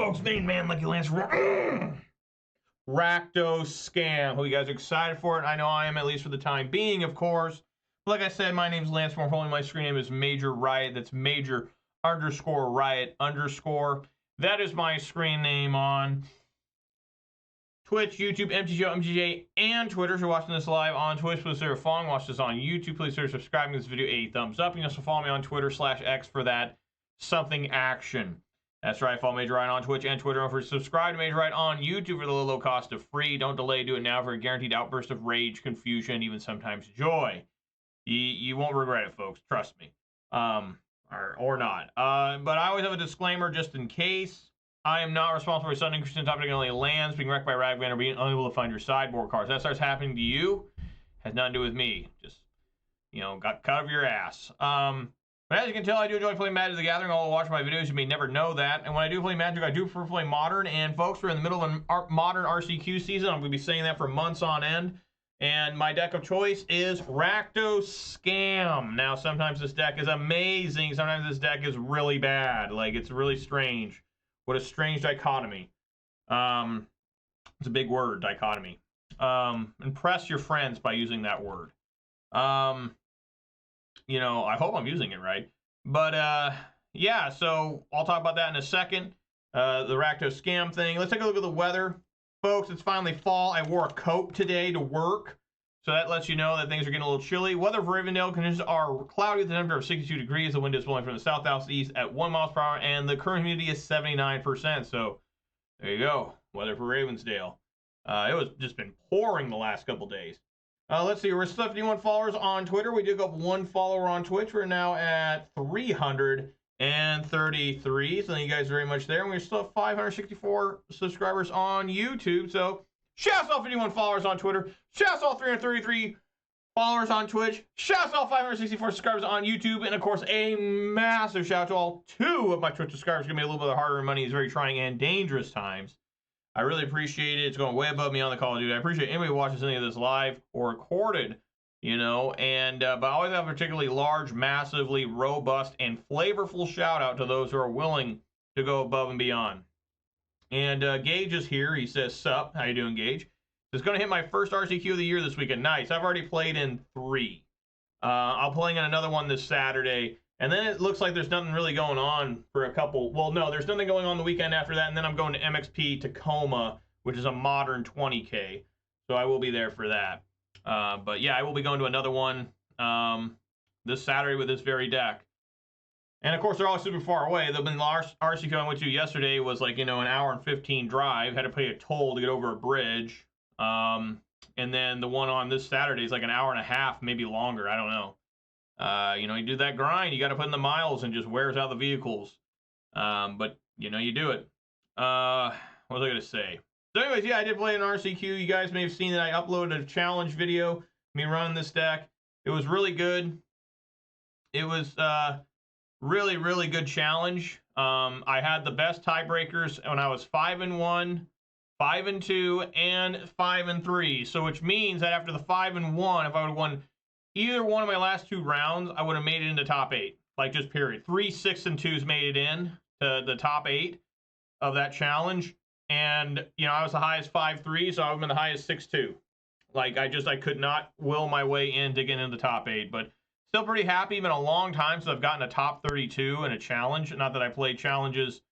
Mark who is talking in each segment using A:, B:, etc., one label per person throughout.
A: folks, main man, Lucky Lance. Rakdos scam. Hope you guys are excited for it. I know I am, at least for the time being, of course. Like I said, my name's Lance Moore. My screen name is Major Riot. That's Major _ Riot _ That is my screen name on Twitch, YouTube, MTGO, MTGA, and Twitter. If you're watching this live on Twitch, please consider following. Watch this on YouTube. Please consider subscribing to this video a thumbs up. You can also follow me on Twitter /X for that something action. That's right, follow Major Riot on Twitch and Twitter. Don't forget to subscribe to Major Riot on YouTube for the low cost of free. Don't delay, do it now for a guaranteed outburst of rage, confusion, even sometimes joy. You won't regret it, folks. Trust me. Or not. But I always have a disclaimer just in case. I am not responsible for sudden increase in topic only lands, being wrecked by Ragvan, or being unable to find your sideboard cards. That starts happening to you. Has nothing to do with me. Just, got cut of your ass. But as you can tell, I do enjoy playing Magic the Gathering. Although watch my videos, you may never know that. And when I do play Magic, I do prefer playing Modern. And folks, we're in the middle of a Modern RCQ season. I'm going to be saying that for months on end. And my deck of choice is Rakdos Scam. Now, sometimes this deck is amazing. Sometimes this deck is really bad. Like, it's really strange. What a strange dichotomy. It's a big word, dichotomy. Impress your friends by using that word. I hope I'm using it right. But, yeah, so I'll talk about that in a second. The Rakdos Scam thing. Let's take a look at the weather. Folks, it's finally fall. I wore a coat today to work. So that lets you know that things are getting a little chilly. Weather for Rivendell conditions are cloudy with a temperature of 62 degrees. The wind is blowing from the south-southeast at 1 mile per hour. And the current humidity is 79%. So there you go. Weather for Ravensdale. It was just been pouring the last couple days. Let's see, we're still 51 followers on Twitter. We did go up 1 follower on Twitch. We're now at 333. So thank you guys very much there. And we still have 564 subscribers on YouTube. So shouts all 51 followers on Twitter. Shouts all 333 followers on Twitch. Shouts all 564 subscribers on YouTube. And of course, a massive shout to all 2 of my Twitch subscribers. Give me a little bit of hard-earned money. It's very trying and dangerous times. I really appreciate it. It's going way above me on the Call of Duty. I appreciate anybody who watches any of this live or recorded, but I always have a particularly large, massively robust, and flavorful shout out to those who are willing to go above and beyond. And Gage is here. He says, sup. How you doing, Gage? It's going to hit my first RCQ of the year this weekend. Nice. I've already played in 3. I'm playing in another one this Saturday. And then it looks like there's nothing really going on for a couple. Well, no, there's nothing going on the weekend after that. And then I'm going to MXP Tacoma, which is a modern 20K. So I will be there for that. But yeah, I will be going to another one this Saturday with this very deck. And of course, they're all super far away. The RCQ I went to yesterday was like, an hour and 15 drive. Had to pay a toll to get over a bridge. And then the one on this Saturday is like an hour and a half, maybe longer. I don't know. You do that grind, you got to put in the miles and just wears out the vehicles. But, you do it. What was I going to say? So anyways, yeah, I did play an RCQ. You guys may have seen that I uploaded a challenge video, me running this deck. It was really good. It was really, really good challenge. I had the best tiebreakers when I was 5-1, 5-2, and 5-3. So which means that after the 5-1, if I would have won either one of my last 2 rounds, I would have made it into top 8. Like, just period. 3 6-2s made it in to the top 8 of that challenge. And, I was the highest 5-3, so I've been the highest 6-2. Like, I could not will my way in to get into the top 8. But still pretty happy. Been a long time since I've gotten a top 32 in a challenge. Not that I play challenges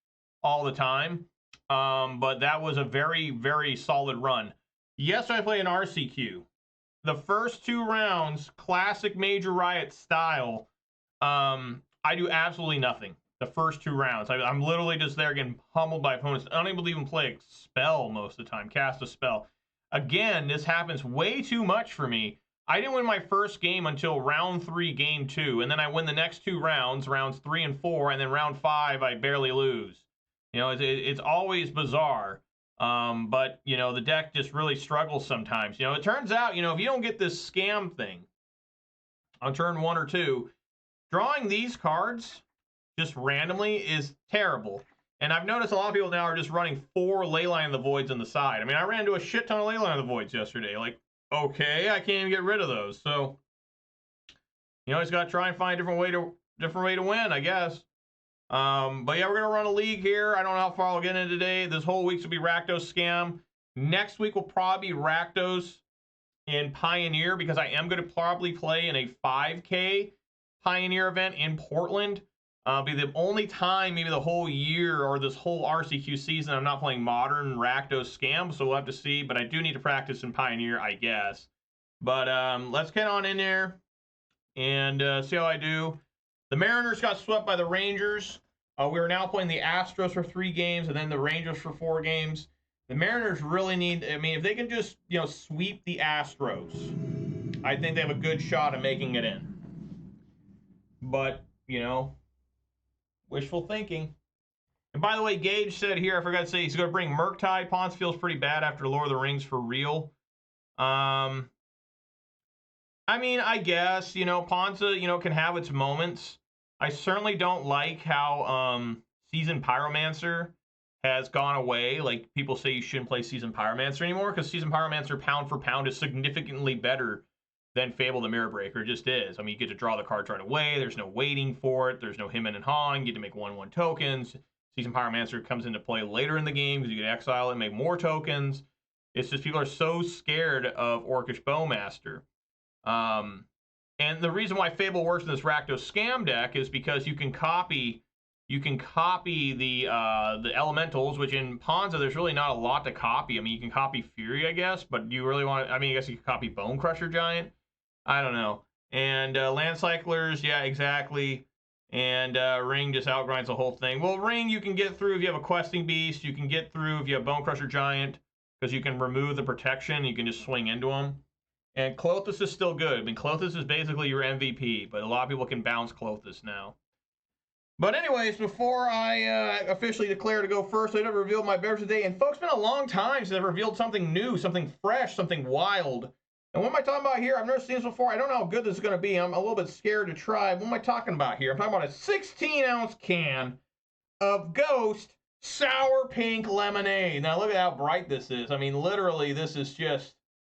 A: all the time. But that was a very, very solid run. Yesterday I played an RCQ. The first 2 rounds, classic Major Riot style, I do absolutely nothing. The first 2 rounds. I'm literally just there getting pummeled by opponents. Unable to even play a spell most of the time. Cast a spell. Again, this happens way too much for me. I didn't win my first game until round 3, game 2. And then I win the next 2 rounds, rounds 3 and 4. And then round 5, I barely lose. It's always bizarre. But, the deck just really struggles sometimes. It turns out, if you don't get this scam thing on turn 1 or 2, drawing these cards just randomly is terrible. And I've noticed a lot of people now are just running 4 Leyline of the Voids on the side. I mean, I ran into a shit ton of Leyline of the Voids yesterday. Like, okay, I can't even get rid of those. So, you just got to try and find a different way to win, I guess. But yeah, we're going to run a league here. I don't know how far I'll get in today. This whole week's will be Rakdos Scam. Next week will probably be Rakdos and Pioneer, because I am going to probably play in a 5K Pioneer event in Portland. Be the only time, maybe the whole year or this whole RCQ season, I'm not playing Modern Rakdos Scam, so we'll have to see. But I do need to practice in Pioneer, I guess. But let's get on in there and see how I do. The Mariners got swept by the Rangers. We are now playing the Astros for 3 games and then the Rangers for 4 games. The Mariners really need, I mean, if they can just, sweep the Astros, I think they have a good shot at making it in. But, wishful thinking. And by the way, Gage said here, I forgot to say, he's going to bring Murktide. Ponce feels pretty bad after Lord of the Rings for real. I mean, I guess, Ponce, can have its moments. I certainly don't like how Seasoned Pyromancer has gone away. Like, people say you shouldn't play Seasoned Pyromancer anymore because Seasoned Pyromancer, pound for pound, is significantly better than Fable the Mirror Breaker. It just is. I mean, you get to draw the cards right away. There's no waiting for it. There's no him and hawing. You get to make 1/1 tokens. Seasoned Pyromancer comes into play later in the game because you can exile it and make more tokens. It's just people are so scared of Orcish Bowmaster. And the reason why Fable works in this Rakdos Scam deck is because you can copy the elementals, which in Ponza there's really not a lot to copy. I mean, you can copy Fury, I guess, but do you really want to, I mean, I guess you can copy Bone Crusher Giant. I don't know. And Land Cyclers, yeah, exactly. And Ring just outgrinds the whole thing. Well, Ring you can get through if you have a Questing Beast. You can get through if you have Bone Crusher Giant, because you can remove the protection. You can just swing into them. And Klothys is still good. I mean, Klothys is basically your MVP, but a lot of people can bounce Klothys now. But anyways, before I officially declare to go first, I never revealed my beverage today. And folks, it's been a long time since I've revealed something new, something fresh, something wild. And what am I talking about here? I've never seen this before. I don't know how good this is going to be. I'm a little bit scared to try. What am I talking about here? I'm talking about a 16-ounce can of Ghost Sour Pink Lemonade. Now, look at how bright this is. I mean, literally, this is just...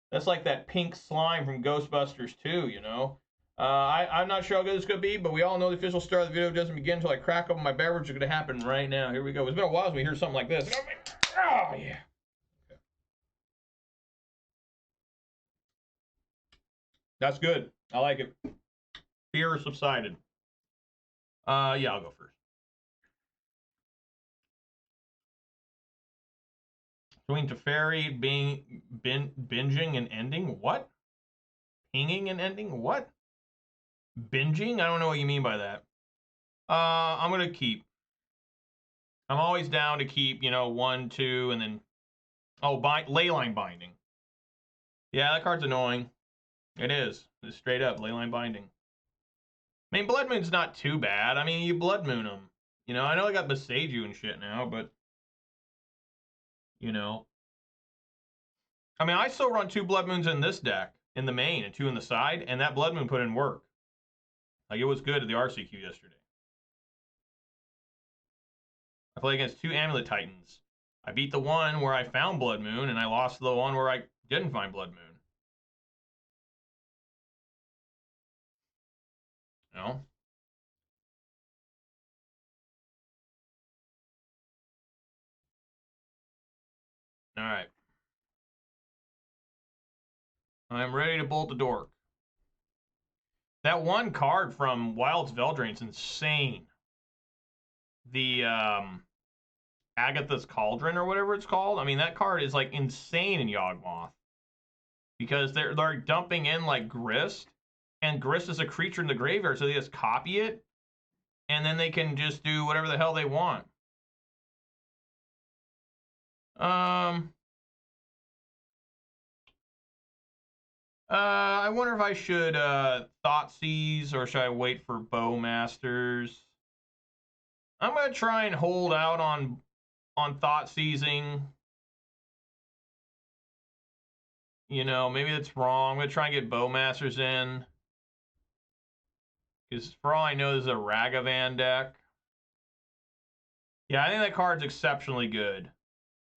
A: That's like that pink slime from Ghostbusters 2, I'm not sure how good this could be, but we all know the official start of the video doesn't begin until I crack open my beverage. It's going to happen right now. Here we go. It's been a while since we hear something like this. Oh, yeah. Okay. That's good. I like it. Fear is subsided. Yeah, I'll go first. Between Teferi being binging and ending? What? Pinging and ending? What? Binging? I don't know what you mean by that. I'm going to keep. I'm always down to keep, 1, 2, and then... Oh, Leyline Binding. Yeah, that card's annoying. It is. It's straight up, Leyline Binding. I mean, Blood Moon's not too bad. I mean, you Blood Moon them. I know I got Beseiju and shit now, but... I mean, I still run 2 Blood Moons in this deck, in the main, and 2 in the side, and that Blood Moon put in work. Like, it was good at the RCQ yesterday. I played against 2 Amulet Titans. I beat the one where I found Blood Moon, and I lost the one where I didn't find Blood Moon. Alright. I'm ready to bolt the dork. That one card from Wild's Veldrain's insane. The Agatha's Cauldron or whatever it's called. I mean, that card is like insane in Yawgmoth. Because they're dumping in like Grist. And Grist is a creature in the graveyard, so they just copy it. And then they can just do whatever the hell they want. I wonder if I should Thoughtseize or should I wait for Bowmasters? I'm gonna try and hold out on Thoughtseizing. Maybe that's wrong. I'm gonna try and get Bowmasters in. Because for all I know, this is a Ragavan deck. Yeah, I think that card's exceptionally good.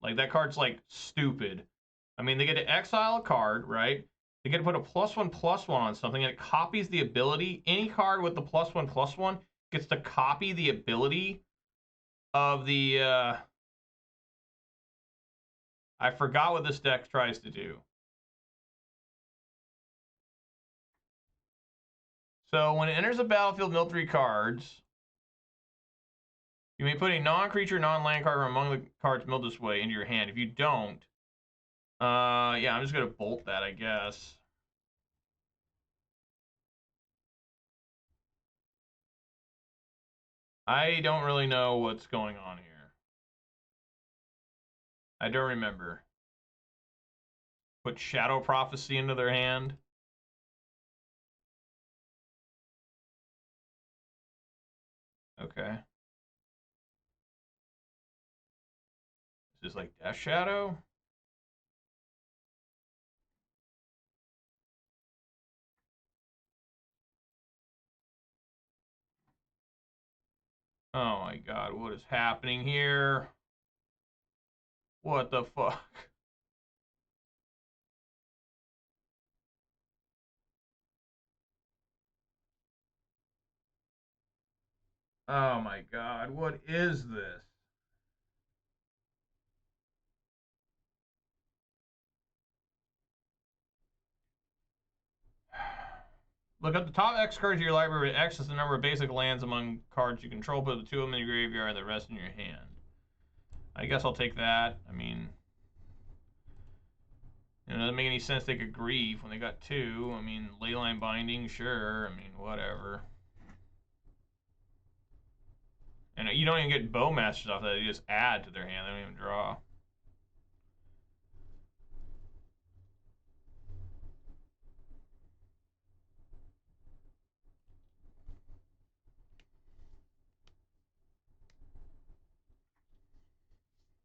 A: Like, that card's, like, stupid. I mean, they get to exile a card, right? They get to put a +1/+1 on something, and it copies the ability. Any card with the +1/+1 gets to copy the ability of the, I forgot what this deck tries to do. So when it enters the battlefield, mill 3 cards. You may put a non-creature, non-land card from among the cards milled this way into your hand. If you don't, yeah, I'm just gonna bolt that, I guess. I don't really know what's going on here. I don't remember. Put Shadow Prophecy into their hand. Okay. Is this like Death Shadow? Oh my god, what is happening here? What the fuck? Oh my god, what is this? Look up the top X cards of your library. X is the number of basic lands among cards you control. Put the 2 of them in your graveyard and the rest in your hand. I guess I'll take that. I mean, it doesn't make any sense they could grieve when they got 2. I mean, Leyline Binding, sure. I mean, whatever. And you don't even get Bowmasters off that. You just add to their hand. They don't even draw.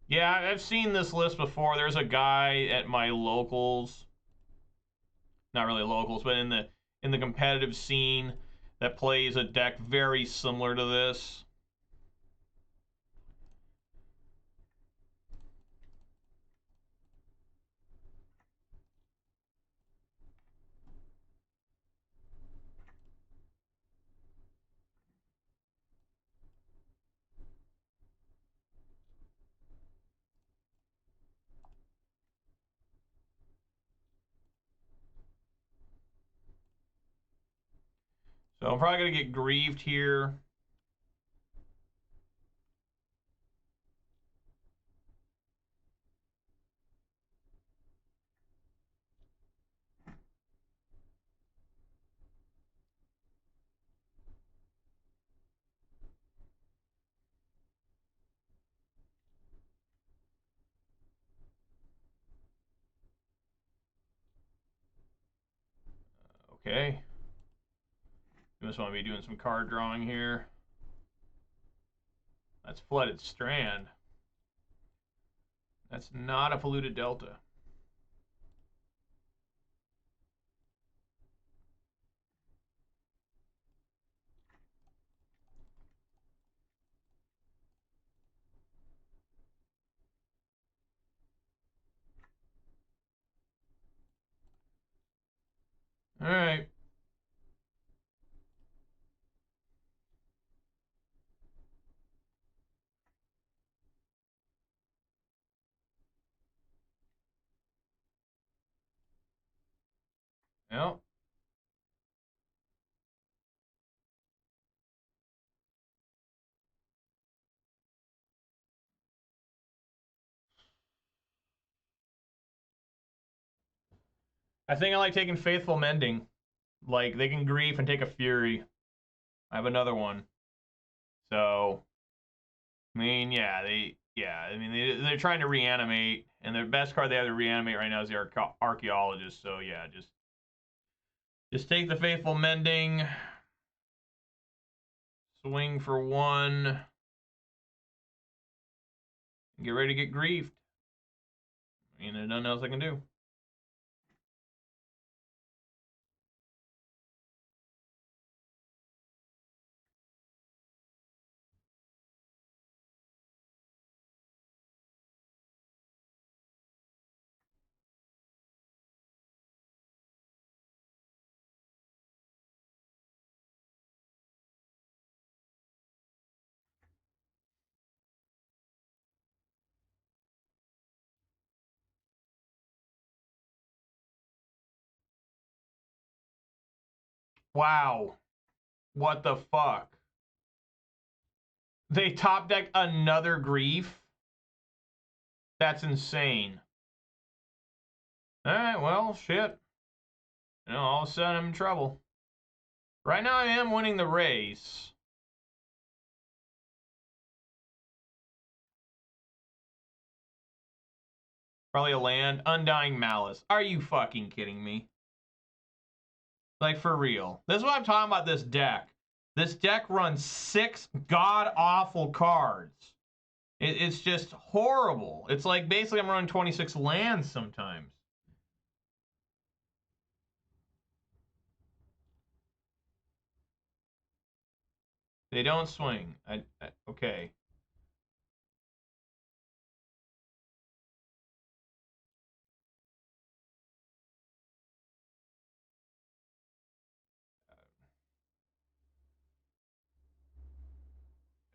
A: Yeah, I've seen this list before. There's a guy at my locals, not really locals, but in the competitive scene that plays a deck very similar to this. So I'm probably gonna get grieved here. Okay. You just want to be doing some card drawing here. That's Flooded Strand. That's not a Polluted Delta. All right. Well, I think I like taking Faithful Mending. Like, they can grief and take a Fury. I have another one. So, I mean, yeah, they're trying to reanimate, and the best card they have to reanimate right now is the Archaeologist. So yeah, just take the Faithful Mending, swing for 1, and get ready to get griefed. I mean, there's nothing else I can do. Wow. What the fuck? They top decked another Grief? That's insane. Alright, well, shit. You know, all of a sudden I'm in trouble. Right now I am winning the race. Probably a land. Undying Malice. Are you fucking kidding me? Like, for real. This is what I'm talking about, this deck. This deck runs 6 god-awful cards. It's just horrible. It's like, basically, I'm running 26 lands sometimes. They don't swing. Okay.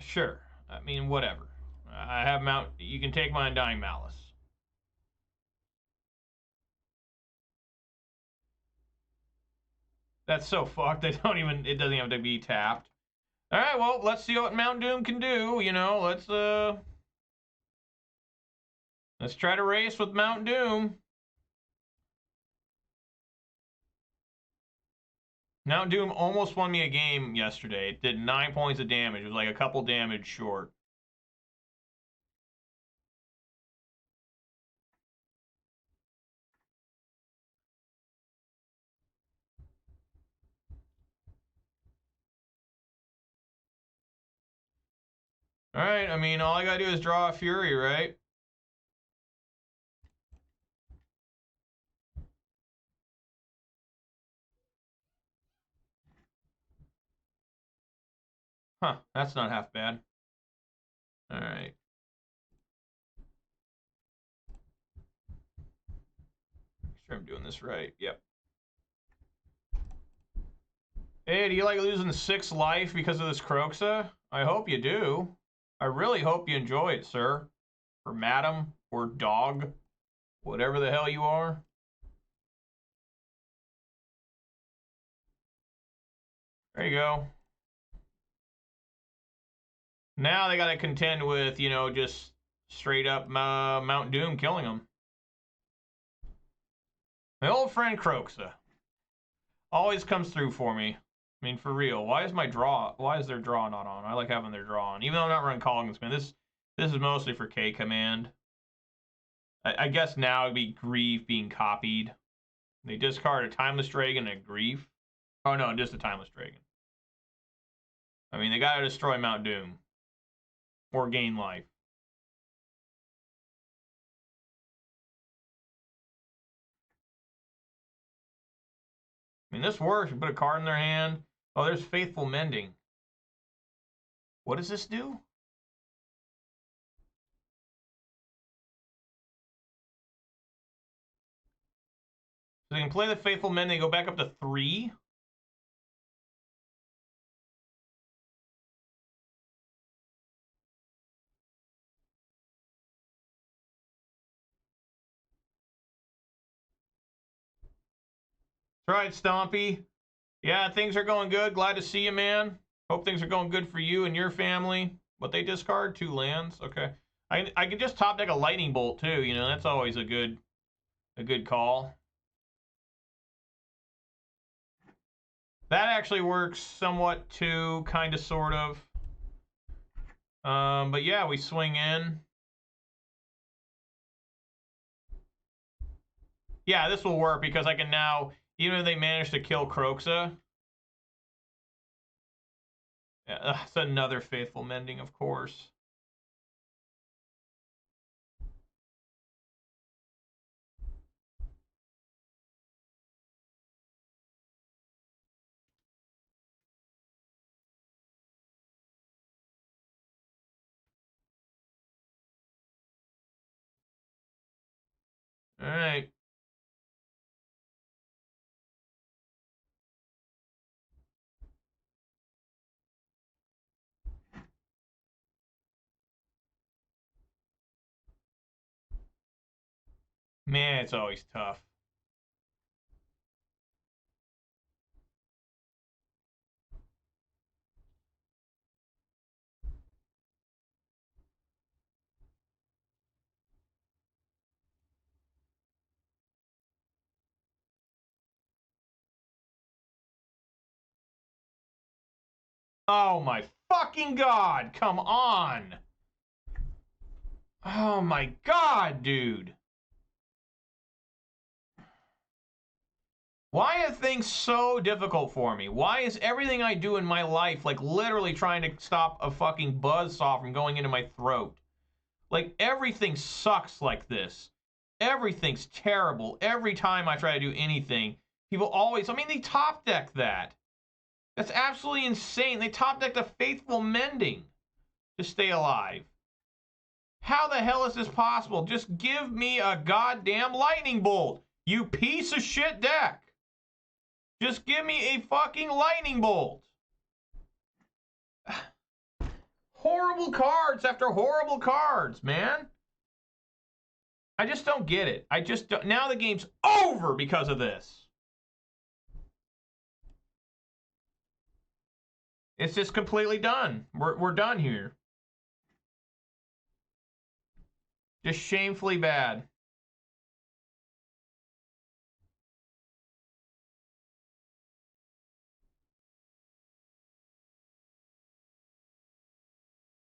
A: Sure. I mean, whatever. I have Mount... You can take my Undying Malice. That's so fucked. They don't even... It doesn't have to be tapped. Alright, well, let's see what Mount Doom can do. You know, let's try to race with Mount Doom. Mount Doom almost won me a game yesterday. It did 9 points of damage. It was like a couple damage short. Alright, I mean, all I gotta do is draw a Fury, right? Huh, that's not half bad. Alright. Make sure I'm doing this right. Yep. Hey, do you like losing 6 life because of this Croxa? I hope you do. I really hope you enjoy it, sir. Or madam, or dog. Whatever the hell you are. There you go. Now they gotta contend with, you know, just straight up Mount Doom killing them. My old friend Croxa always comes through for me. I mean, for real. Why is their draw not on? I like having their draw on. Even though I'm not running Calling Command. This is mostly for K command. I guess now it'd be Grief being copied. They discard a Timeless Dragon and a Grief. Oh no, just a Timeless Dragon. I mean, they gotta destroy Mount Doom. Or gain life. I mean, this works. You put a card in their hand. Oh, there's Faithful Mending. What does this do? So they can play the Faithful Mending, they go back up to 3. That's right, Stompy. Yeah, things are going good. Glad to see you, man. Hope things are going good for you and your family. But they discard 2 lands. Okay. I can just top deck a Lightning Bolt too, you know, that's always a good call. That actually works somewhat too, kind of, sort of. But yeah, we swing in. Yeah, this will work because I can now, even if they manage to kill Croxa. Yeah, that's another Faithful Mending, of course. All right. Man, it's always tough. Oh my fucking god, come on. Oh my god, dude. Why are things so difficult for me? Why is everything I do in my life like literally trying to stop a fucking buzzsaw from going into my throat? Like everything sucks like this. Everything's terrible. Every time I try to do anything, people always, I mean, they top deck that. That's absolutely insane. They top deck the Faithful Mending to stay alive. How the hell is this possible? Just give me a goddamn lightning bolt, you piece of shit deck. Just give me a fucking lightning bolt. Horrible cards after horrible cards, man. I just don't get it. I just don't. Now the game's over because of this. It's just completely done. We're done here. Just shamefully bad.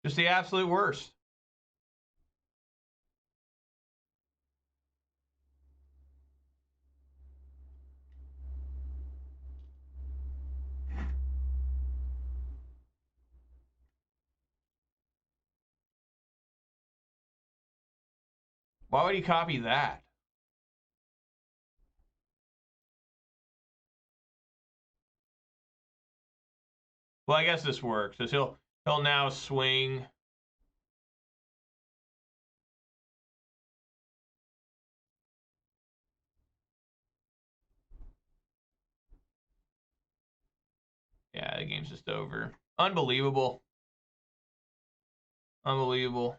A: Just the absolute worst. Why would he copy that? Well, I guess this works, because he'll now swing. Yeah, the game's just over. Unbelievable. Unbelievable.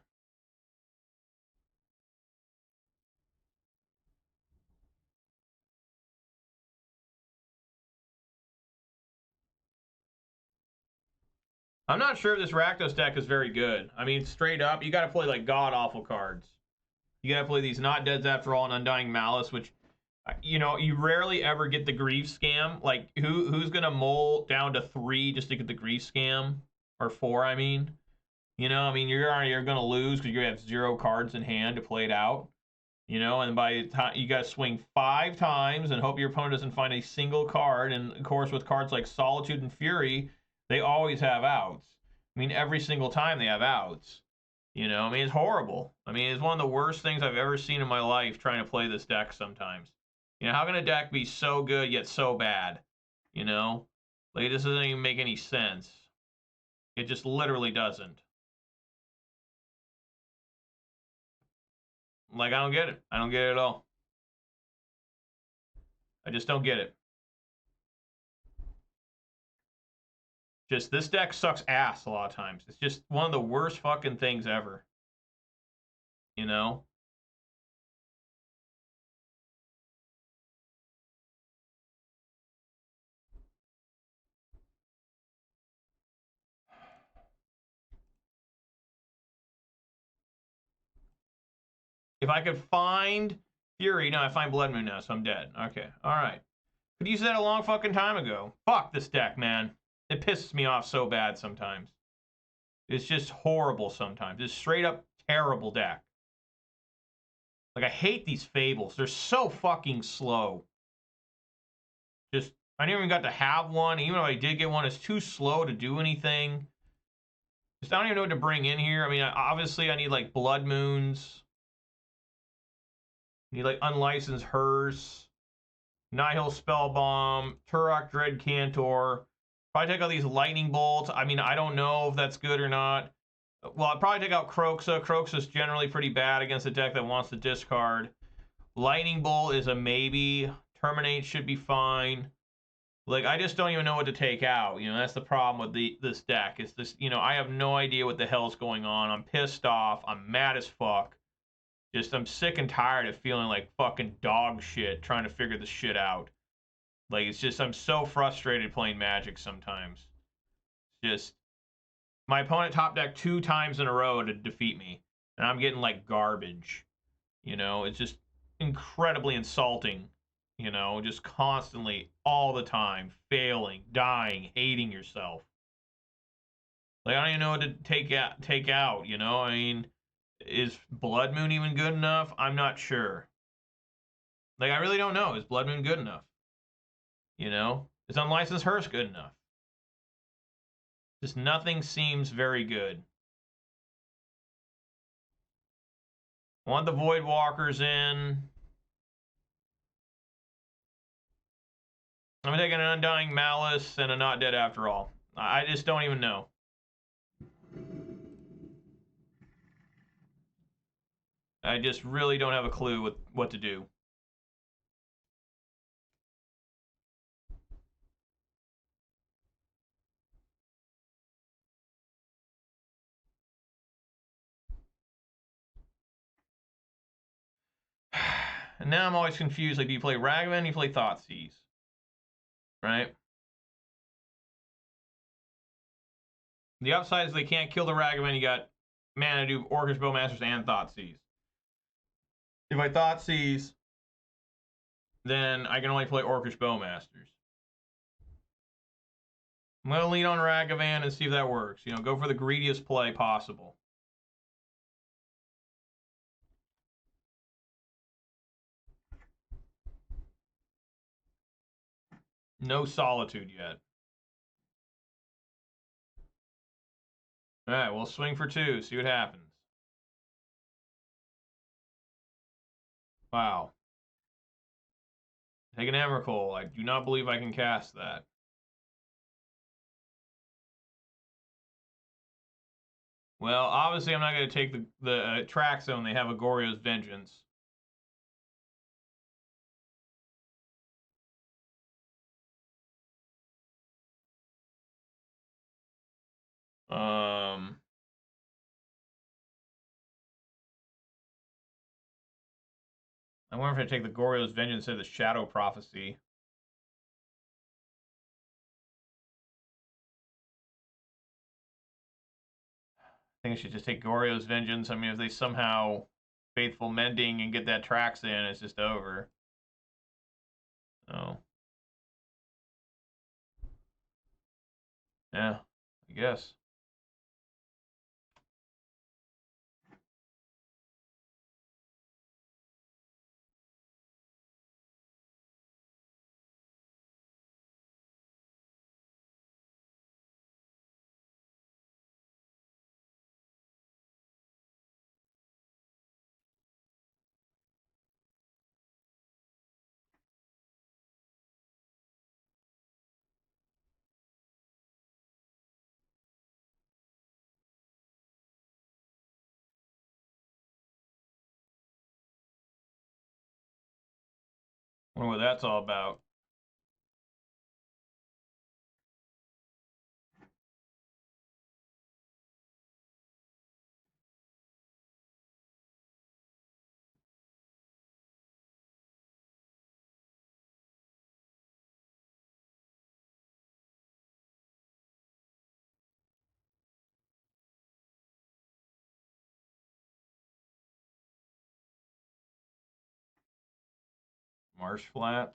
A: I'm not sure if this Rakdos deck is very good. I mean, straight up, you got to play like god-awful cards. You got to play these Not Deads After All and Undying Malice, which, you know, you rarely ever get the Grief Scam. Like, who's going to mull down to 3 just to get the Grief Scam? Or 4, I mean. You know, I mean, you're going to lose because you have 0 cards in hand to play it out. You know, and by the time you got to swing 5 times and hope your opponent doesn't find a single card. And of course, with cards like Solitude and Fury, they always have outs. I mean, every single time they have outs. You know, I mean, it's horrible. I mean, it's one of the worst things I've ever seen in my life trying to play this deck sometimes. You know, how can a deck be so good yet so bad? You know? Like, this doesn't even make any sense. It just literally doesn't. Like, I don't get it. I don't get it at all. I just don't get it. Just, this deck sucks ass a lot of times. It's just one of the worst fucking things ever. You know? If I could find Fury, no, I find Blood Moon now, so I'm dead. Okay, alright. Could use that a long fucking time ago. Fuck this deck, man. It pisses me off so bad sometimes. It's just horrible sometimes. It's straight up terrible deck. Like, I hate these Fables. They're so fucking slow. Just, I never even got to have one. Even if I did get one, it's too slow to do anything. Just, I don't even know what to bring in here. I mean, obviously, I need, like, Blood Moons. I need, like, Unlicensed Hearse. Nihil Spellbomb. Turok Dread Cantor. Probably take out these Lightning Bolts. I mean, I don't know if that's good or not. Well, I'd probably take out Kroxa. Kroxa's generally pretty bad against a deck that wants to discard. Lightning Bolt is a maybe. Terminate should be fine. Like, I just don't even know what to take out. You know, that's the problem with this deck. It's this, you know, I have no idea what the hell's going on. I'm pissed off. I'm mad as fuck. Just, I'm sick and tired of feeling like fucking dog shit trying to figure this shit out. Like, it's just, I'm so frustrated playing Magic sometimes. Just, my opponent top decked 2 times in a row to defeat me. And I'm getting, like, garbage. You know, it's just incredibly insulting. You know, just constantly, all the time, failing, dying, hating yourself. Like, I don't even know what to take out, you know? I mean, is Blood Moon even good enough? I'm not sure. Like, I really don't know. Is Blood Moon good enough? You know? Is Unlicensed Hearse good enough? Just nothing seems very good. I want the Void Walkers in. I'm taking an Undying Malice and a Not Dead After All. I just don't even know. I just really don't have a clue what to do. And now I'm always confused. Like, do you play Ragavan? Do you play Thoughtseize? Right? The upside is they can't kill the Ragavan. You got mana to do Orcish Bowmasters and Thoughtseize. If I Thoughtseize, then I can only play Orcish Bowmasters. I'm going to lean on Ragavan and see if that works. You know, go for the greediest play possible. No Solitude yet. All right, we'll swing for 2. See what happens. Wow. Take an Emrakul. I do not believe I can cast that. Well, obviously I'm not going to take the track zone. They have Agorio's Vengeance. I wonder if I take the Gorio's Vengeance instead of the Shadow Prophecy. I think I should just take Gorio's Vengeance. I mean, if they somehow Faithful Mending and get that Trax in, it's just over. Oh. Yeah, I guess. Wonder what that's all about. Marsh Flats.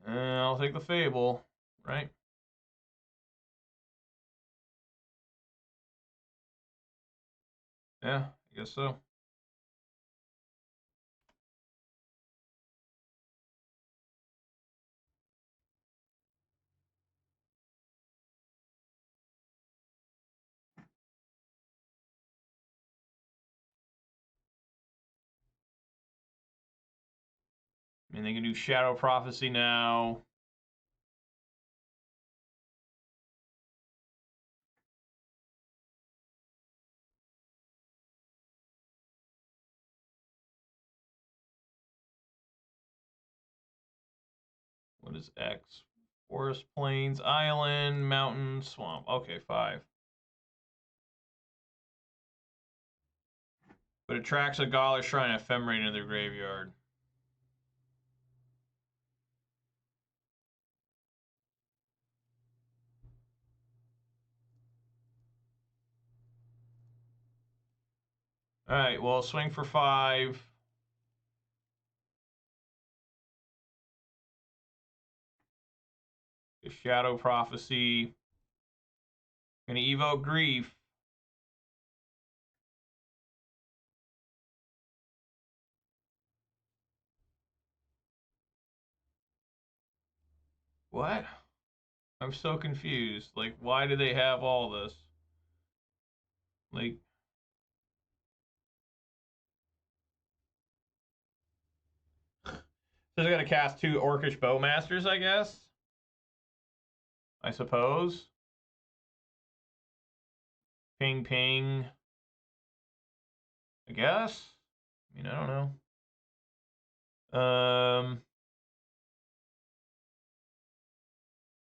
A: I'll take the Fable, right? Yeah, I guess so. I mean, they can do Shadow Prophecy now. What is X? Forest, Plains, Island, Mountain, Swamp. Okay, 5. But it tracks a Gala Shrine Ephemerate into their graveyard. All right, well, swing for 5. A Shadow Prophecy. Gonna evoke Grief. What? I'm so confused. Like, why do they have all this? Like, so they're gonna cast 2 Orcish Bowmasters, I guess? I suppose. Ping, ping. I guess? I mean, I don't know.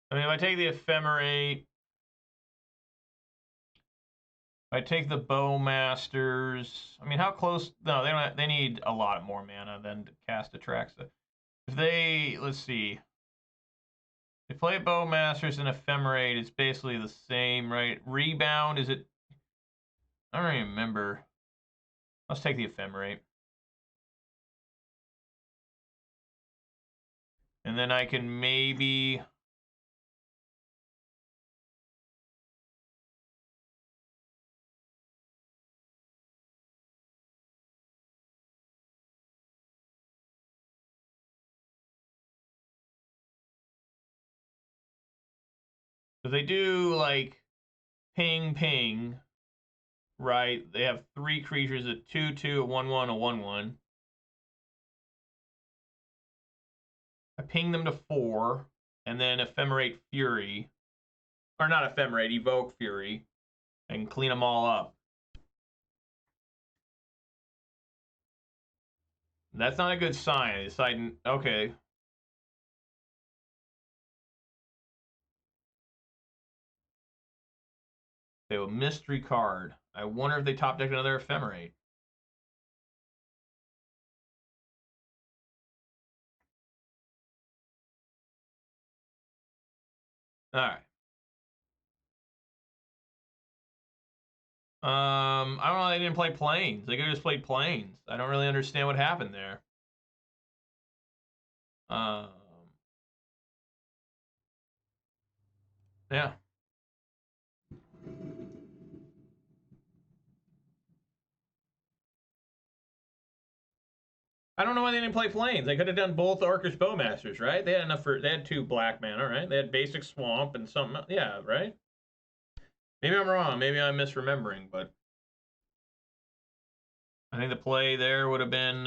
A: I mean, if I take the Ephemerate, I take the Bowmasters. I mean, how close? No, they don't. They need a lot more mana than to cast Atraxa. If they, let's see, they play Bowmasters and Ephemerate. It's basically the same, right? Rebound, is it? I don't even remember. Let's take the Ephemerate. And then I can maybe... So they do, like, ping, ping, right? They have 3 creatures, a 2/2, a 1/1, a 1/1. I ping them to 4, and then Ephemerate Fury. Or not Ephemerate, Evoke Fury. And clean them all up. That's not a good sign. It's like, okay. They have a mystery card. I wonder if they top deck another Ephemerate. Alright. I don't know, they didn't play Plains. They could have just played Plains. I don't really understand what happened there. Yeah. I don't know why they didn't play Plains. They could have done both Orcish Bowmasters, right? They had enough for. They had 2 black mana, right? They had basic Swamp and something. Yeah, right. Maybe I'm wrong. Maybe I'm misremembering, but I think the play there would have been.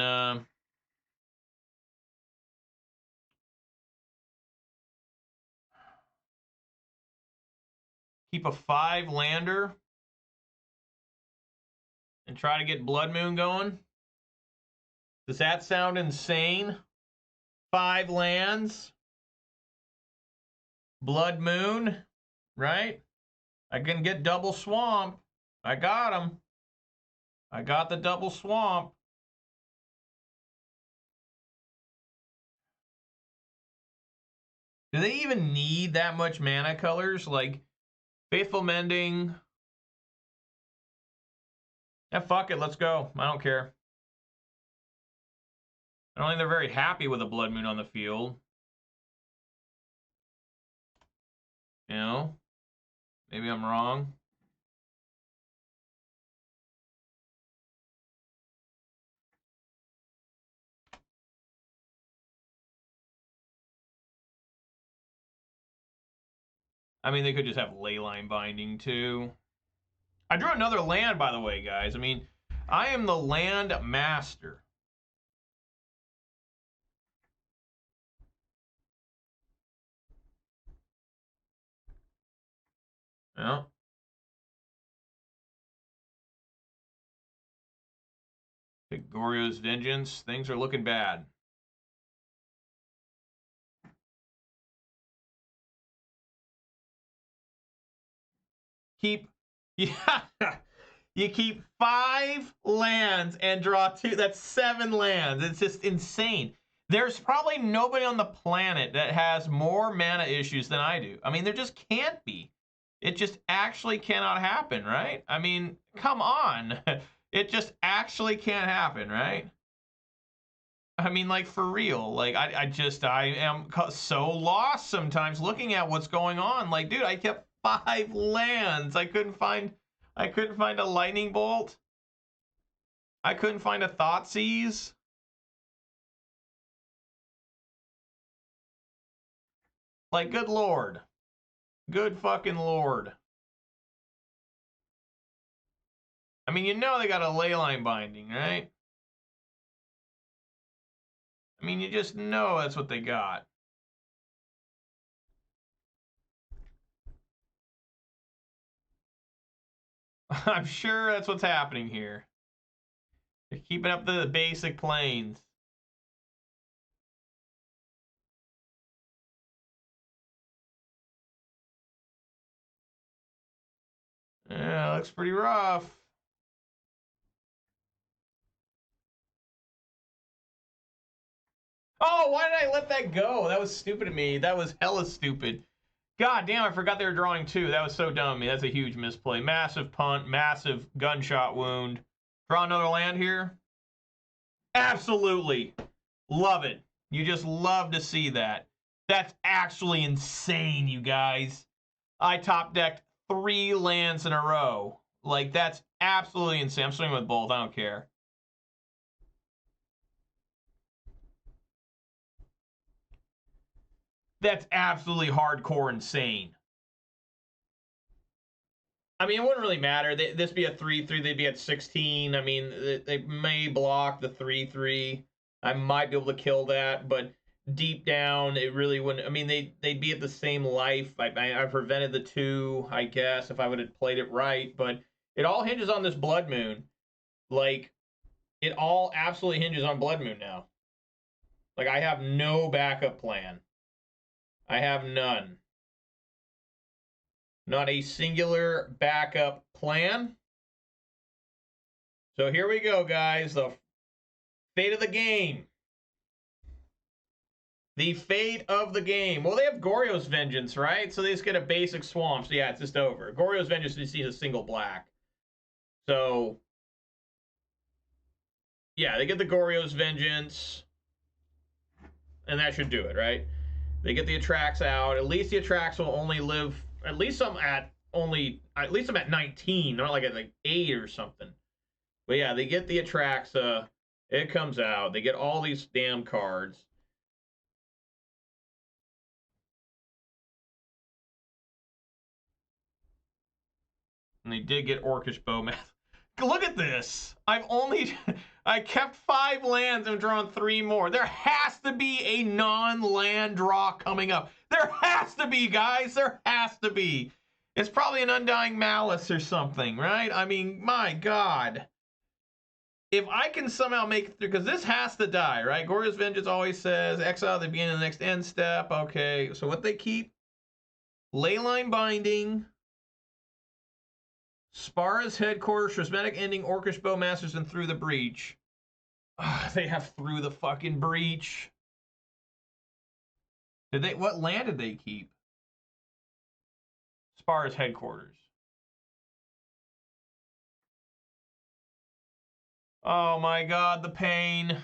A: Keep a 5 lander and try to get Blood Moon going. Does that sound insane? 5 lands, Blood Moon, right? I can get double Swamp. I got him. I got the double Swamp. Do they even need that much mana colors? Like, Faithful Mending. Yeah, fuck it, let's go. I don't care. I don't think they're very happy with a Blood Moon on the field. You know? Maybe I'm wrong. I mean, they could just have Leyline Binding, too. I drew another land, by the way, guys. I mean, I am the land master. Yeah. Take Goryo's Vengeance. Things are looking bad. Yeah. You keep 5 lands and draw 2. That's 7 lands. It's just insane. There's probably nobody on the planet that has more mana issues than I do. I mean, there just can't be. It just actually cannot happen, right? I mean, come on. It just actually can't happen, right? I mean, like, for real. Like, I am so lost sometimes looking at what's going on. Like, dude, I kept 5 lands. I couldn't find a lightning bolt. I couldn't find a Thoughtseize. Like, good lord. Good fucking lord. I mean, you know they got a leyline binding, right? I mean, you just know that's what they got. I'm sure that's what's happening here. They're keeping up the basic planes. Yeah, looks pretty rough. Oh, why did I let that go? That was stupid of me. That was hella stupid. God damn, I forgot they were drawing 2. That was so dumb of me. That's a huge misplay. Massive punt, massive gunshot wound. Draw another land here? Absolutely. Love it. You just love to see that. That's actually insane, you guys. I top decked 3 lands in a row. Like, that's absolutely insane. I'm swinging with both. I don't care. That's absolutely hardcore insane. I mean, it wouldn't really matter. This be a 3/3. They'd be at 16. I mean, they may block the 3/3. I might be able to kill that, but deep down, it really wouldn't. I mean, they'd be at the same life. I prevented the 2, I guess, if I would have played it right. But it all hinges on this Blood Moon. Like, it all absolutely hinges on Blood Moon now. Like, I have no backup plan. I have none. Not a singular backup plan. So here we go, guys. The fate of the game. The fate of the game. Well, they have Goryo's Vengeance, right? So they just get a basic swamp. So yeah, it's just over. Goryo's Vengeance just needs a single black. So yeah, they get the Goryo's Vengeance. And that should do it, right? They get the Attracts out. At least the Attracts will only live. At least I'm at 19, not like at like 8 or something. But yeah, they get the Attracts. It comes out. They get all these damn cards. And they did get Orcish Bowman. Look at this. I kept 5 lands and drawn 3 more. There has to be a non-land draw coming up. There has to be, guys. There has to be. It's probably an Undying Malice or something, right? I mean, my God. If I can somehow make it through, because this has to die, right? Goryo's Vengeance always says, exile at the beginning of the next end step. Okay, so what they keep? Leyline Binding, Spara's Headquarters, Prismatic Ending, Orcish Bowmasters, and Through the Breach. They have Through the fucking Breach. What land did they keep? Spara's Headquarters. Oh my God, the pain.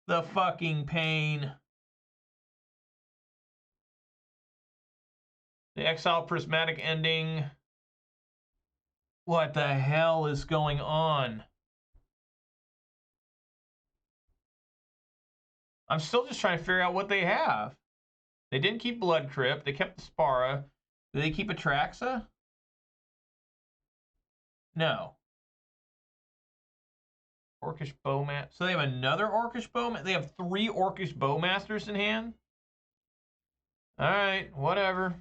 A: The fucking pain. The Exile Prismatic Ending. What the hell is going on? I'm still just trying to figure out what they have. They didn't keep Blood Crypt. They kept the Spara. Did they keep Atraxa? No. Orcish Bowmaster. So they have another Orcish Bowmaster? They have 3 Orcish Bowmasters in hand? Alright, whatever.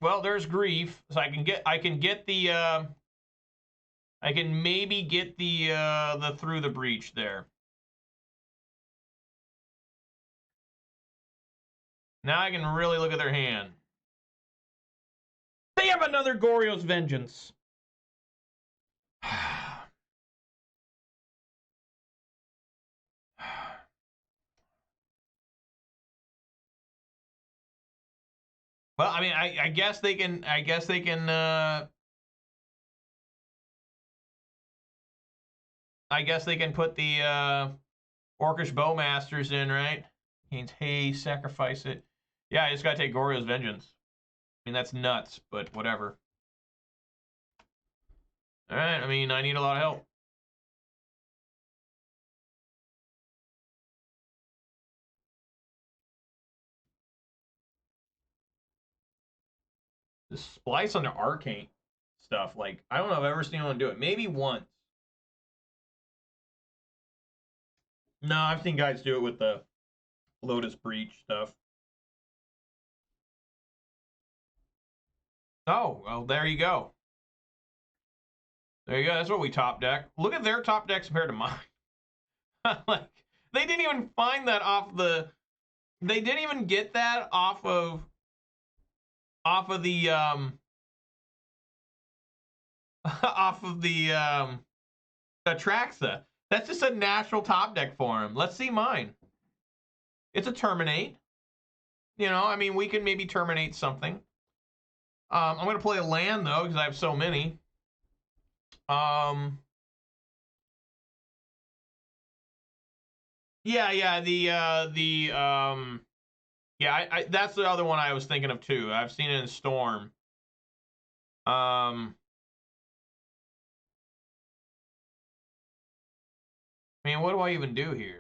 A: Well, there's Grief. So I can maybe get the Through the Breach there. Now I can really look at their hand. They have another Goryo's Vengeance. Well, I mean, I guess they can. I guess they can. I guess they can put the Orcish Bowmasters in, right? Means, hey, sacrifice it. Yeah, I just gotta take Goryo's Vengeance. I mean, that's nuts, but whatever. All right. I mean, I need a lot of help. The splice on the arcane stuff, like, I don't know if I've ever seen anyone do it. Maybe once. No, I've seen guys do it with the Lotus Breach stuff. Oh, well, there you go. There you go. That's what we top deck. Look at their top decks compared to mine. Like, they didn't even find that off the. They didn't even get that off of the off of the Atraxa. That's just a natural top deck for him. Let's see mine. It's a terminate. You know, I mean, we can maybe terminate something. I'm going to play a land, though, because I have so many. Yeah, yeah, that's the other one I was thinking of, too. I've seen it in Storm. I mean, what do I even do here?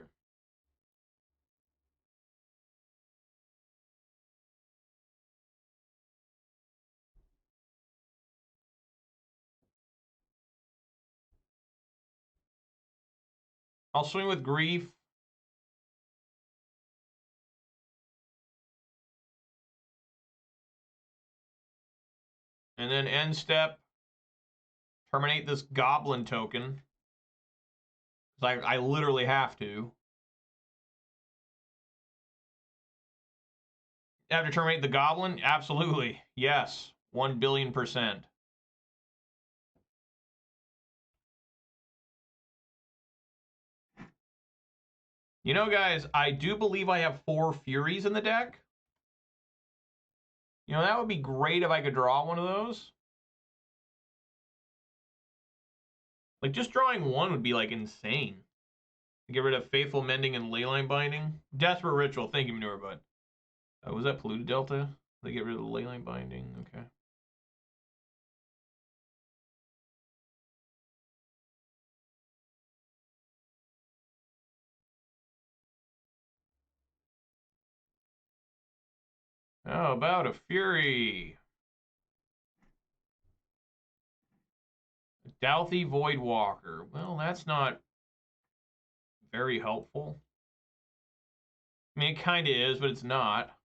A: I'll swing with Grief. And then end step, terminate this Goblin token. I literally have to. Have to terminate the Goblin? Absolutely. Yes. 1,000,000,000%. You know, guys, I do believe I have 4 Furies in the deck. You know, that would be great if I could draw one of those. Like, just drawing one would be, like, insane. Get rid of Faithful Mending and Leyline Binding. Desperate Ritual. Thank you, Manure Bud. Was that Polluted Delta? They get rid of the Leyline Binding. Okay. How about a Fury? Douthie Voidwalker. Well, that's not very helpful. I mean, it kind of is, but it's not.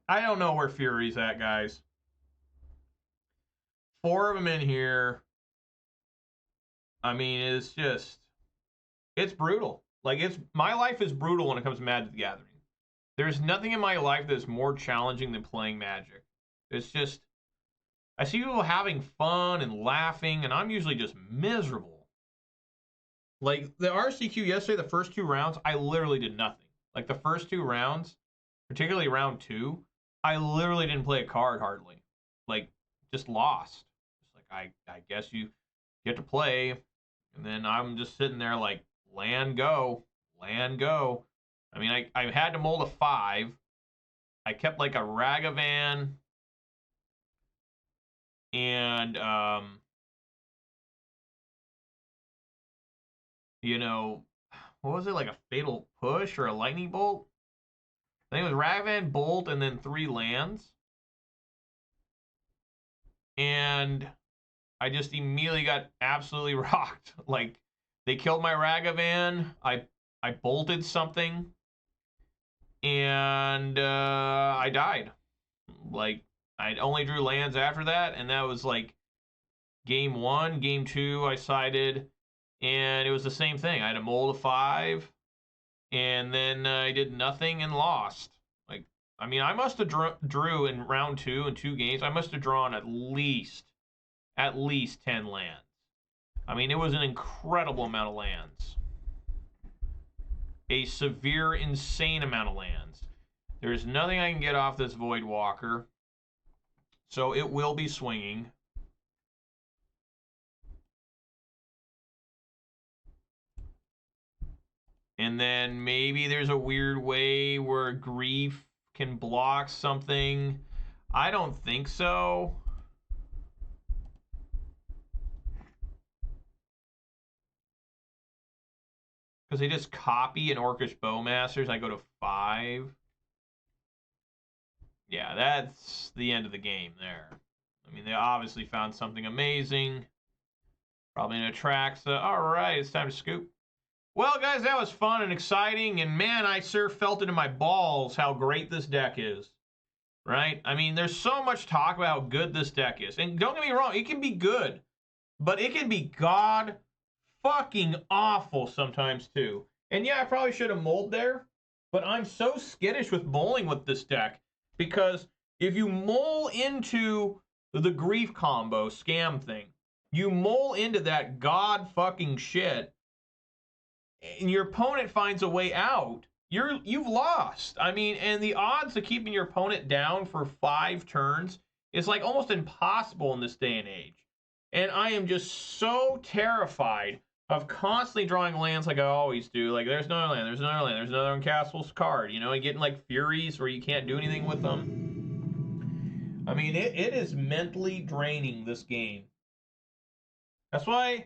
A: I don't know where Fury's at, guys. 4 of them in here. I mean, it's just, it's brutal. Like, my life is brutal when it comes to Magic the Gathering. There's nothing in my life that's more challenging than playing Magic. It's just, I see people having fun and laughing, and I'm usually just miserable. Like, the RCQ yesterday, the first 2 rounds, I literally did nothing. Like, the first 2 rounds, particularly round 2, I literally didn't play a card hardly. Like, just lost. It's like, I guess you have to play, and then I'm just sitting there like, land go. I mean, I had to mold a 5. I kept like a Ragavan and you know, what was it, like a Fatal Push or a Lightning Bolt? I think it was Ragavan, Bolt, and then 3 lands. And I just immediately got absolutely rocked. Like, they killed my Ragavan. I bolted something, and I died. Like, I only drew lands after that, and that was like game 1. Game 2, I sided, and it was the same thing. I had a mold of 5, and then I did nothing and lost. Like, I mean, I must have drew in round 2 in 2 games. I must have drawn at least 10 lands. I mean, it was an incredible amount of lands. A severe, insane amount of lands. There's nothing I can get off this Void Walker. So it will be swinging. And then maybe there's a weird way where Grief can block something. I don't think so. Because they just copy an Orcish Bowmasters. I go to 5. Yeah, that's the end of the game there. I mean, they obviously found something amazing. Probably an Atraxa. All right, it's time to scoop. Well, guys, that was fun and exciting. And, man, I sure felt it in my balls how great this deck is. Right? I mean, there's so much talk about how good this deck is. And don't get me wrong, it can be good. But it can be god fucking awful sometimes, too. And, yeah, I probably should have mulled there. But I'm so skittish with mulling with this deck. Because if you mull into the Grief combo scam thing, you mull into that god fucking shit, and your opponent finds a way out, you've lost. I mean, and the odds of keeping your opponent down for 5 turns is like almost impossible in this day and age. And I am just so terrified of constantly drawing lands like I always do. Like, there's another land, there's another land, there's another Uncastle's card, you know, and getting like Furies where you can't do anything with them. I mean, it is mentally draining, this game. That's why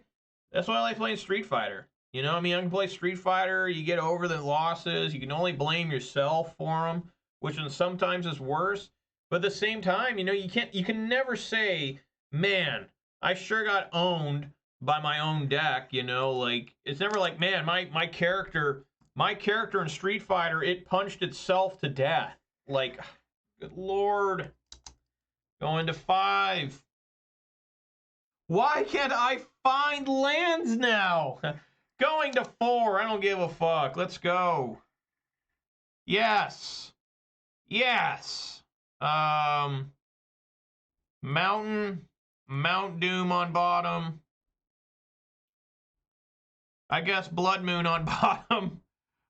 A: I like playing Street Fighter. You know, I mean, I can play Street Fighter, you get over the losses, you can only blame yourself for them, which sometimes is worse. But at the same time, you know, you can never say, man, I sure got owned by my own deck, you know, like, it's never like, man, my character in Street Fighter, it punched itself to death. Like, good lord. Going to 5. Why can't I find lands now? Going to 4. I don't give a fuck. Let's go. Yes. Yes. Mountain. Mount Doom on bottom. I guess Blood Moon on bottom.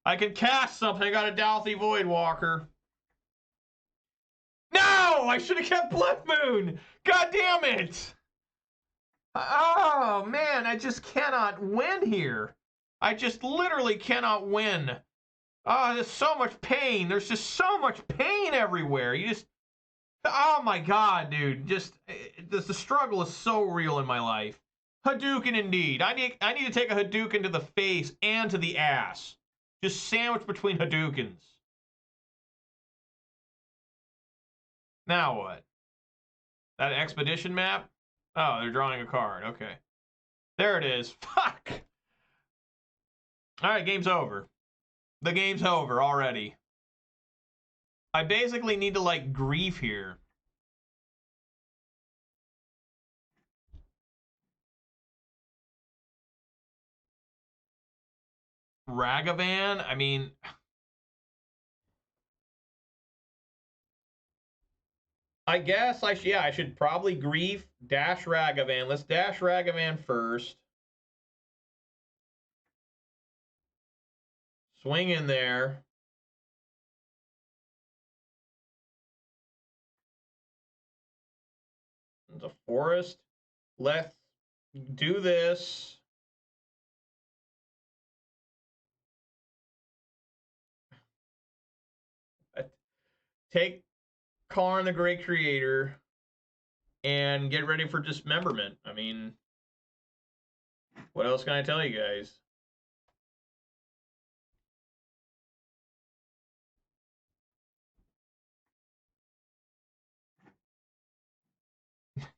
A: I can cast something. I got a Dalthy Voidwalker. No! I should have kept Blood Moon! God damn it! Oh, man, I just cannot win here. I just literally cannot win. Oh, there's so much pain. There's just so much pain everywhere. You just... Oh, my God, dude. Just... The struggle is so real in my life. Hadouken, indeed. I need to take a Hadouken to the face and to the ass. Just sandwiched between Hadoukens. Now what? That expedition map? Oh, they're drawing a card. Okay. There it is. Fuck! Alright, game's over. The game's over already. I basically need to, like, grief here. Ragavan? I mean... I guess I should probably grief, dash Ragavan. Let's dash Ragavan first. Swing in there. It's a forest. Let's do this. Take Karn the Great Creator and get ready for dismemberment. I mean, what else can I tell you guys?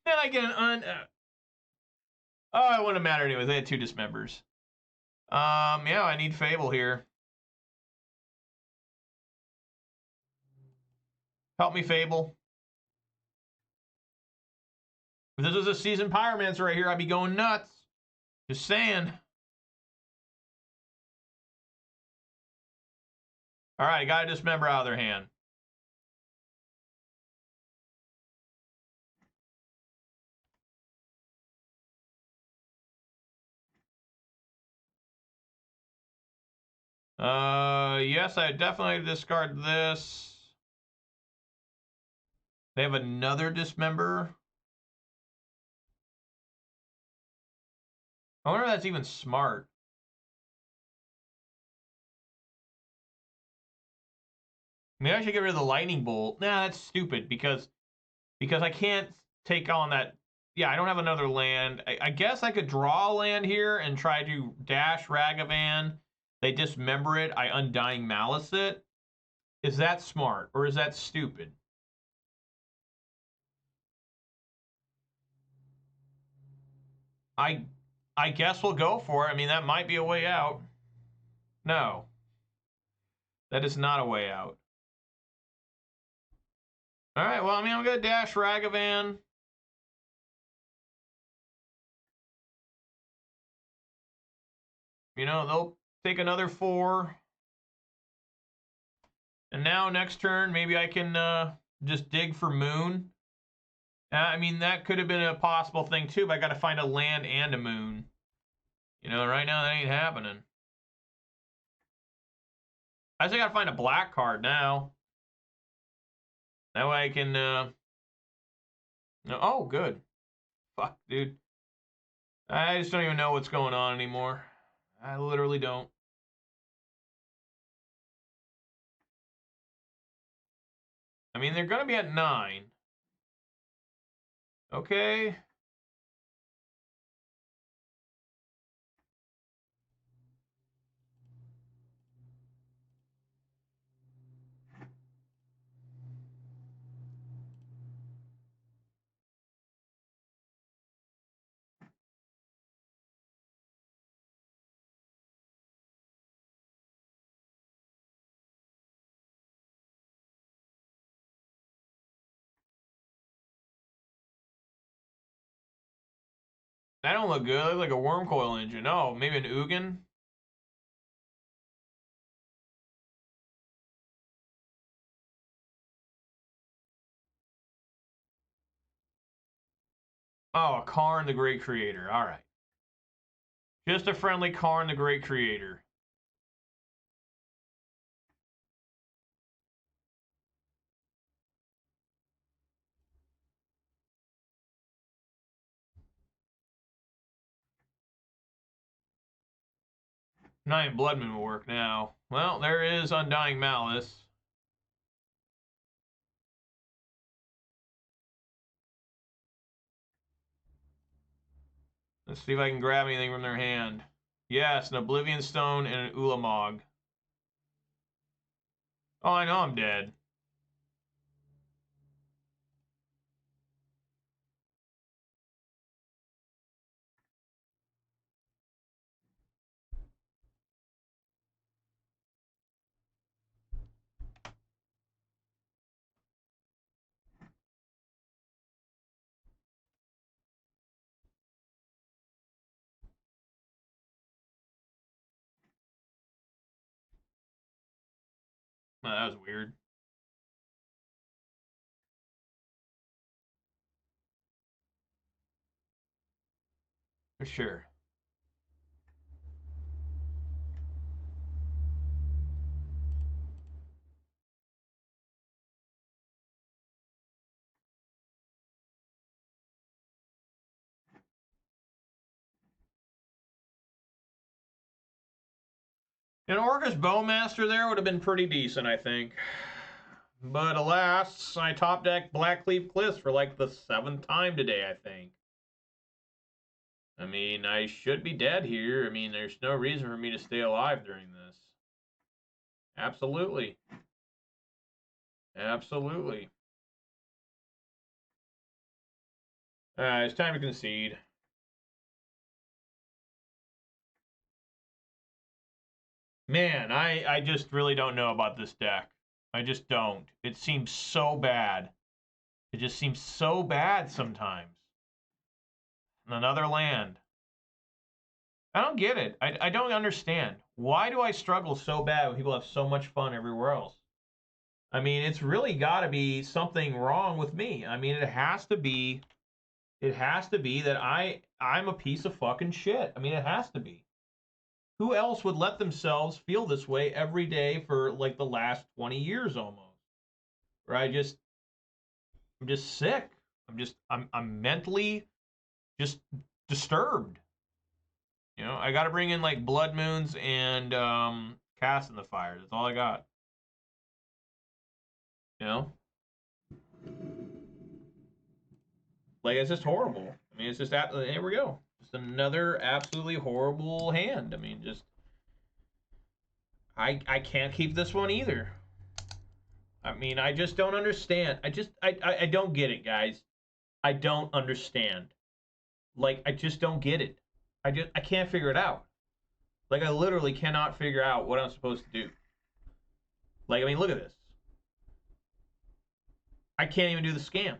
A: Then I get an oh, it wouldn't matter anyways. They had 2 dismembers. Yeah, I need Fable here. Help me, Fable. If this was a seasoned Pyromancer right here, I'd be going nuts. Just saying. All right, got to dismember out of their hand. Yes, I definitely discard this. They have another dismember. I wonder if that's even smart. Maybe I should get rid of the lightning bolt. Nah, that's stupid because I can't take on that. Yeah, I don't have another land. I guess I could draw a land here and try to dash Ragavan. They dismember it. I Undying Malice it. Is that smart or is that stupid? I guess we'll go for it. I mean, that might be a way out. No, that is not a way out. All right, well, I mean, I'm going to dash Ragavan. You know, they'll take another 4. And now next turn, maybe I can just dig for Moon. I mean, that could have been a possible thing too, but I got to find a land and a Moon. You know, right now that ain't happening. I just got to find a black card now. That way I can... Oh, good. Fuck, dude. I just don't even know what's going on anymore. I literally don't. I mean, they're going to be at 9. Okay. That don't look good. It looks like a worm coil engine. Oh, maybe an Ugin? Oh, a Karn the Great Creator. All right. Just a friendly Karn the Great Creator. Nine Bloodman will work now. Well, there is Undying Malice. Let's see if I can grab anything from their hand. Yes, an Oblivion Stone and an Ulamog. Oh, I know I'm dead. Oh, that was weird. For sure. An Orcus Bowmaster there would have been pretty decent, I think. But alas, I top decked Blackleaf Cliffs for like the 7th time today, I think. I mean, I should be dead here. I mean, there's no reason for me to stay alive during this. Absolutely. Absolutely. It's time to concede. Man, I just really don't know about this deck. I just don't. It seems so bad. It just seems so bad sometimes. Another land. I don't get it. I don't understand. Why do I struggle so bad when people have so much fun everywhere else? I mean, it's really got to be something wrong with me. I mean, it has to be that I'm a piece of fucking shit. I mean, it has to be. Who else would let themselves feel this way every day for like the last 20 years almost? Right? I'm just sick. I'm mentally just disturbed. You know, I got to bring in like blood moons and cast in the fire. That's all I got. You know, like it's just horrible. I mean, it's just here we go. Just another absolutely horrible hand. I mean, just I can't keep this one either. I mean, I just don't understand. I don't get it, guys. I don't understand. Like I just don't get it. I can't figure it out. Like I literally cannot figure out what I'm supposed to do. Like I mean, look at this. I can't even do the scam.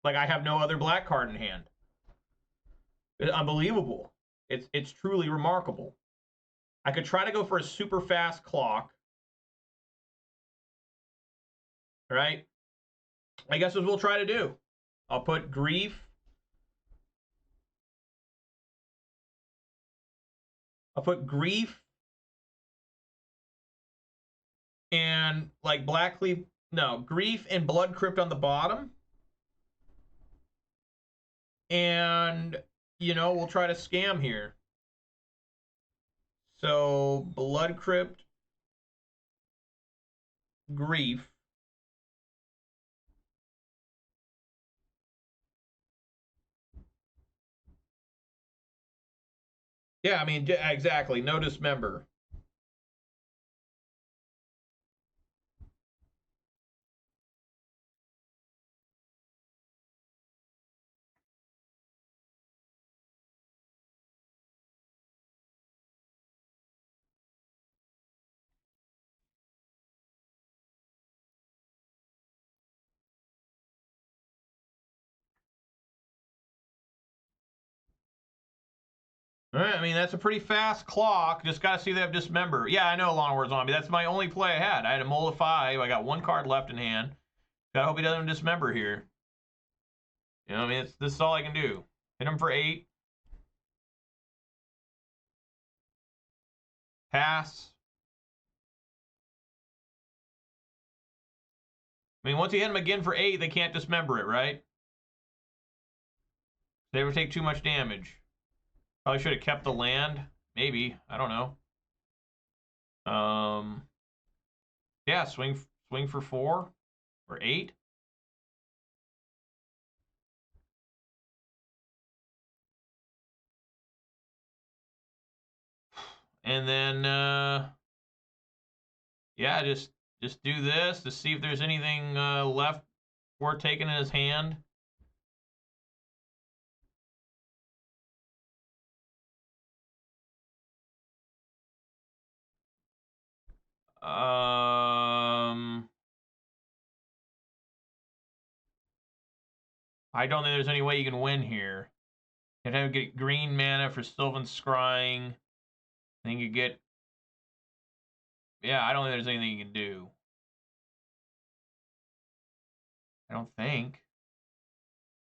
A: Like I have no other black card in hand. It's unbelievable. It's truly remarkable. I could try to go for a super fast clock. Right? I guess what we'll try to do. I'll put grief. I'll put grief and like Blackleaf. No, grief and blood crypt on the bottom. And you know, we'll try to scam here. So blood crypt, grief. Yeah, I mean exactly. No dismember. All right, I mean, that's a pretty fast clock. Just got to see they have dismember. Yeah, I know Longward Zombie. That's my only play I had. I had a Mole of 5. I got one card left in hand. Gotta hope he doesn't dismember here. You know, I mean, this is all I can do. Hit him for 8. Pass. I mean, once you hit him again for 8, they can't dismember it, right? They ever take too much damage. Probably should have kept the land. Maybe. I don't know. Yeah, swing for 4 or 8. And then yeah, just do this to see if there's anything left worth taking in his hand. I don't think there's any way you can win here. You'd have to get green mana for Sylvan Scrying. I think you get... Yeah, I don't think there's anything you can do. I don't think.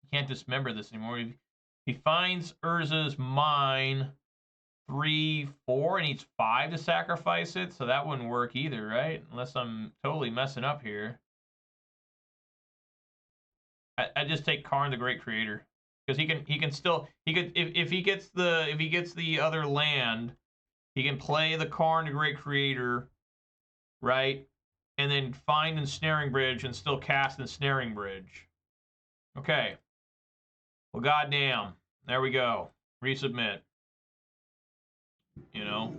A: You can't dismember this anymore. He finds Urza's Mine 3, 4, and needs 5 to sacrifice it, so that wouldn't work either, right? Unless I'm totally messing up here. I just take Karn the Great Creator. Because he can still if he gets the other land, he can play the Karn the Great Creator, right? And then find Ensnaring Bridge and still cast Ensnaring Bridge. Okay. Well, goddamn. There we go. Resubmit. You know?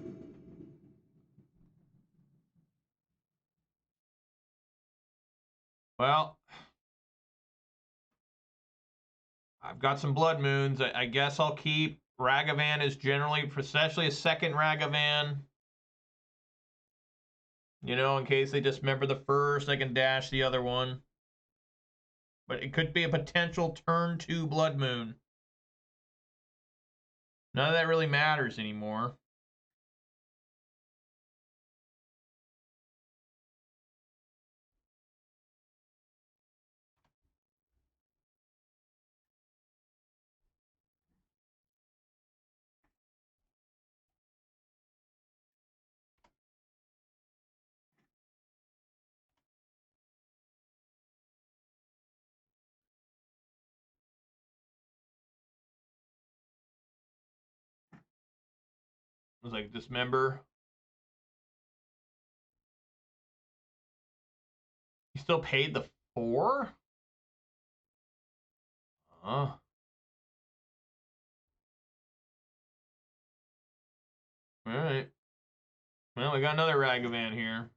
A: Well, I've got some Blood Moons. I guess I'll keep Ragavan is generally, especially a second Ragavan. You know, in case they dismember the first, I can dash the other one. But it could be a potential turn 2 Blood Moon. None of that really matters anymore. was like dismember. He still paid the 4? Huh. Alright. Well, we got another Ragavan here.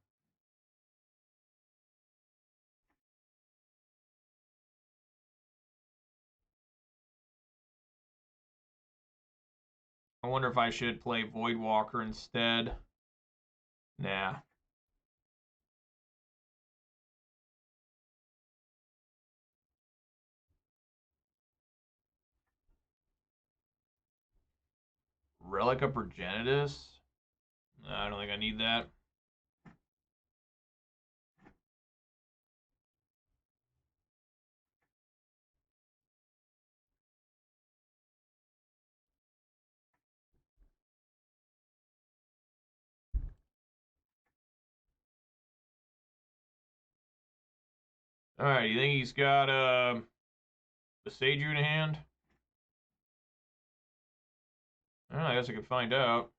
A: I wonder if I should play Voidwalker instead. Nah. Relic of Progenitus? I don't think I need that. Alright, you think he's got the Seiju in hand? I guess I could find out.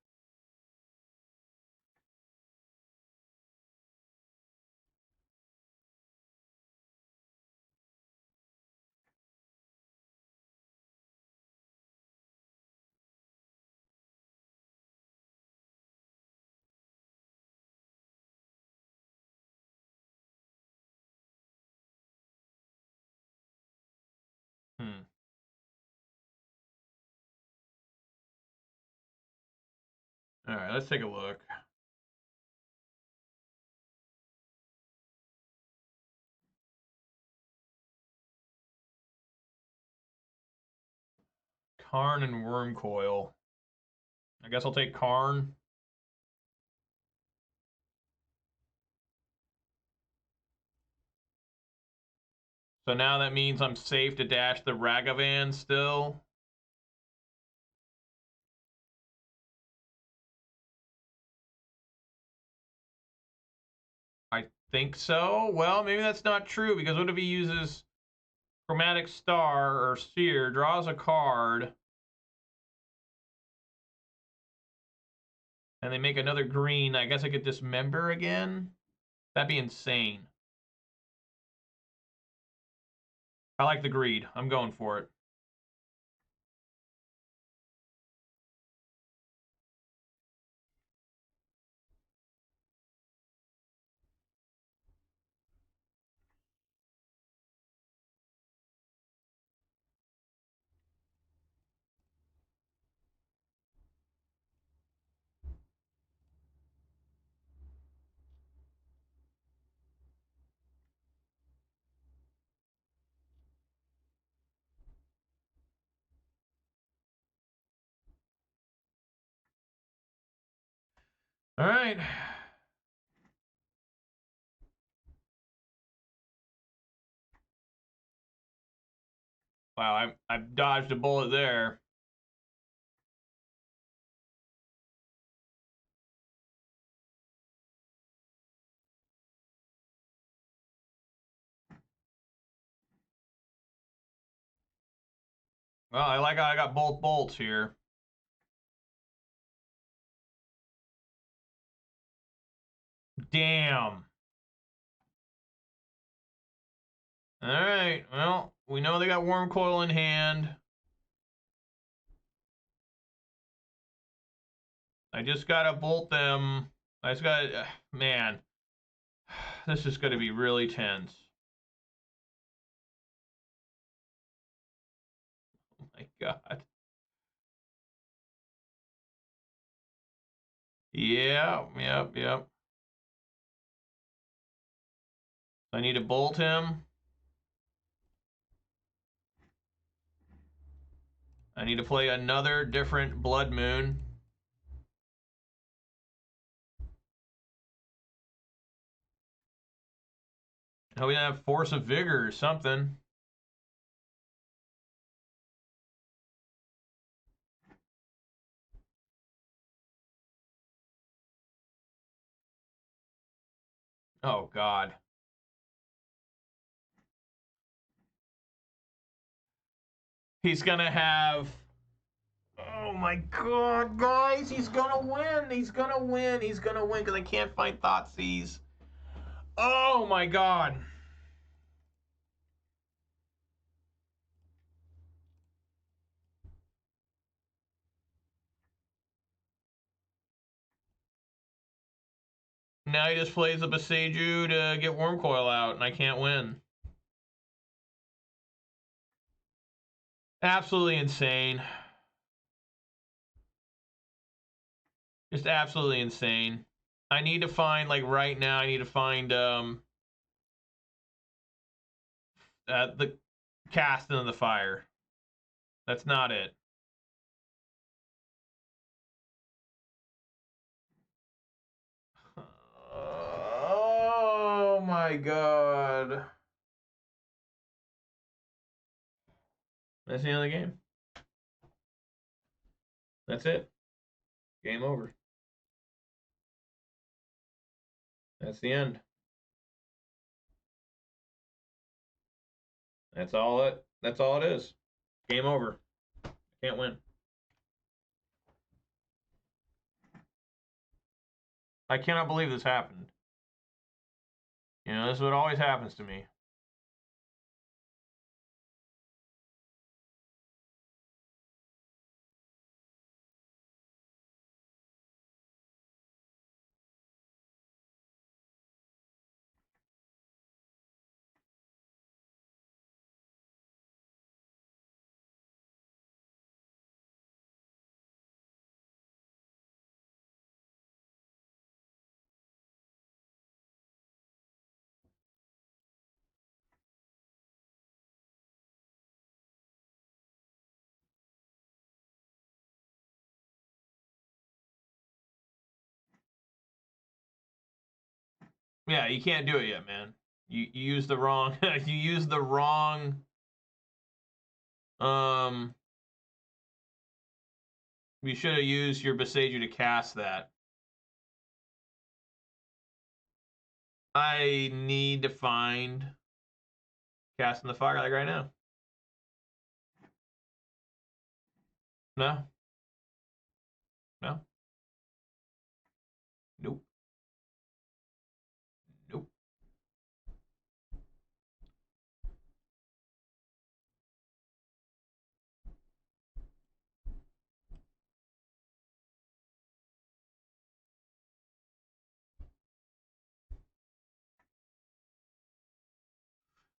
A: Alright, let's take a look. Karn and Wormcoil. I guess I'll take Karn. So now that means I'm safe to dash the Ragavan still. I think so. Well, maybe that's not true, because what if he uses Chromatic Star or Sphere, draws a card, and they make another green? I guess I could dismember again? That'd be insane. I like the greed. I'm going for it. All right. Wow, I've dodged a bullet there. Well, I like how I got both bolts here. Damn. All right. Well, we know they got Wormcoil in hand. I just gotta bolt them. I just gotta, man. This is gonna be really tense. Oh my god. Yeah, yep. I need to bolt him. I need to play another different Blood Moon. Oh, we have Force of Vigor or something. Oh, God. He's going to have Oh my god, guys, he's gonna win. He's gonna win. He's gonna win because I can't find Thoughtseize. Oh my god. Now he just plays a Beseiju to get Wormcoil out, and I can't win. Absolutely insane. Just absolutely insane. I need to find, like, right now, I need to find, the cast into the fire. That's not it. Oh my god. That's the end of the game. That's it. Game over. That's the end. That's all it is. Game over. Can't win. I cannot believe this happened. You know, this is what always happens to me. Yeah, you can't do it yet, man. You used the wrong you used the wrong you should have used your Beseiju to cast that. I need to find Cast in the Fire like right now. No. No. Nope. Nope.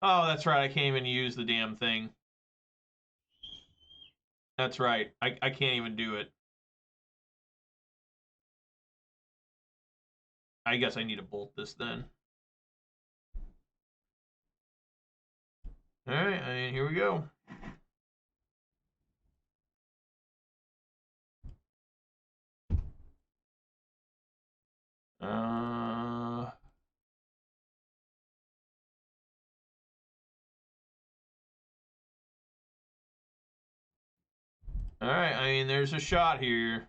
A: Oh, that's right. I can't even use the damn thing. That's right. I can't even do it. I guess I need to bolt this then. All right, I mean, here we go. All right, I mean, there's a shot here.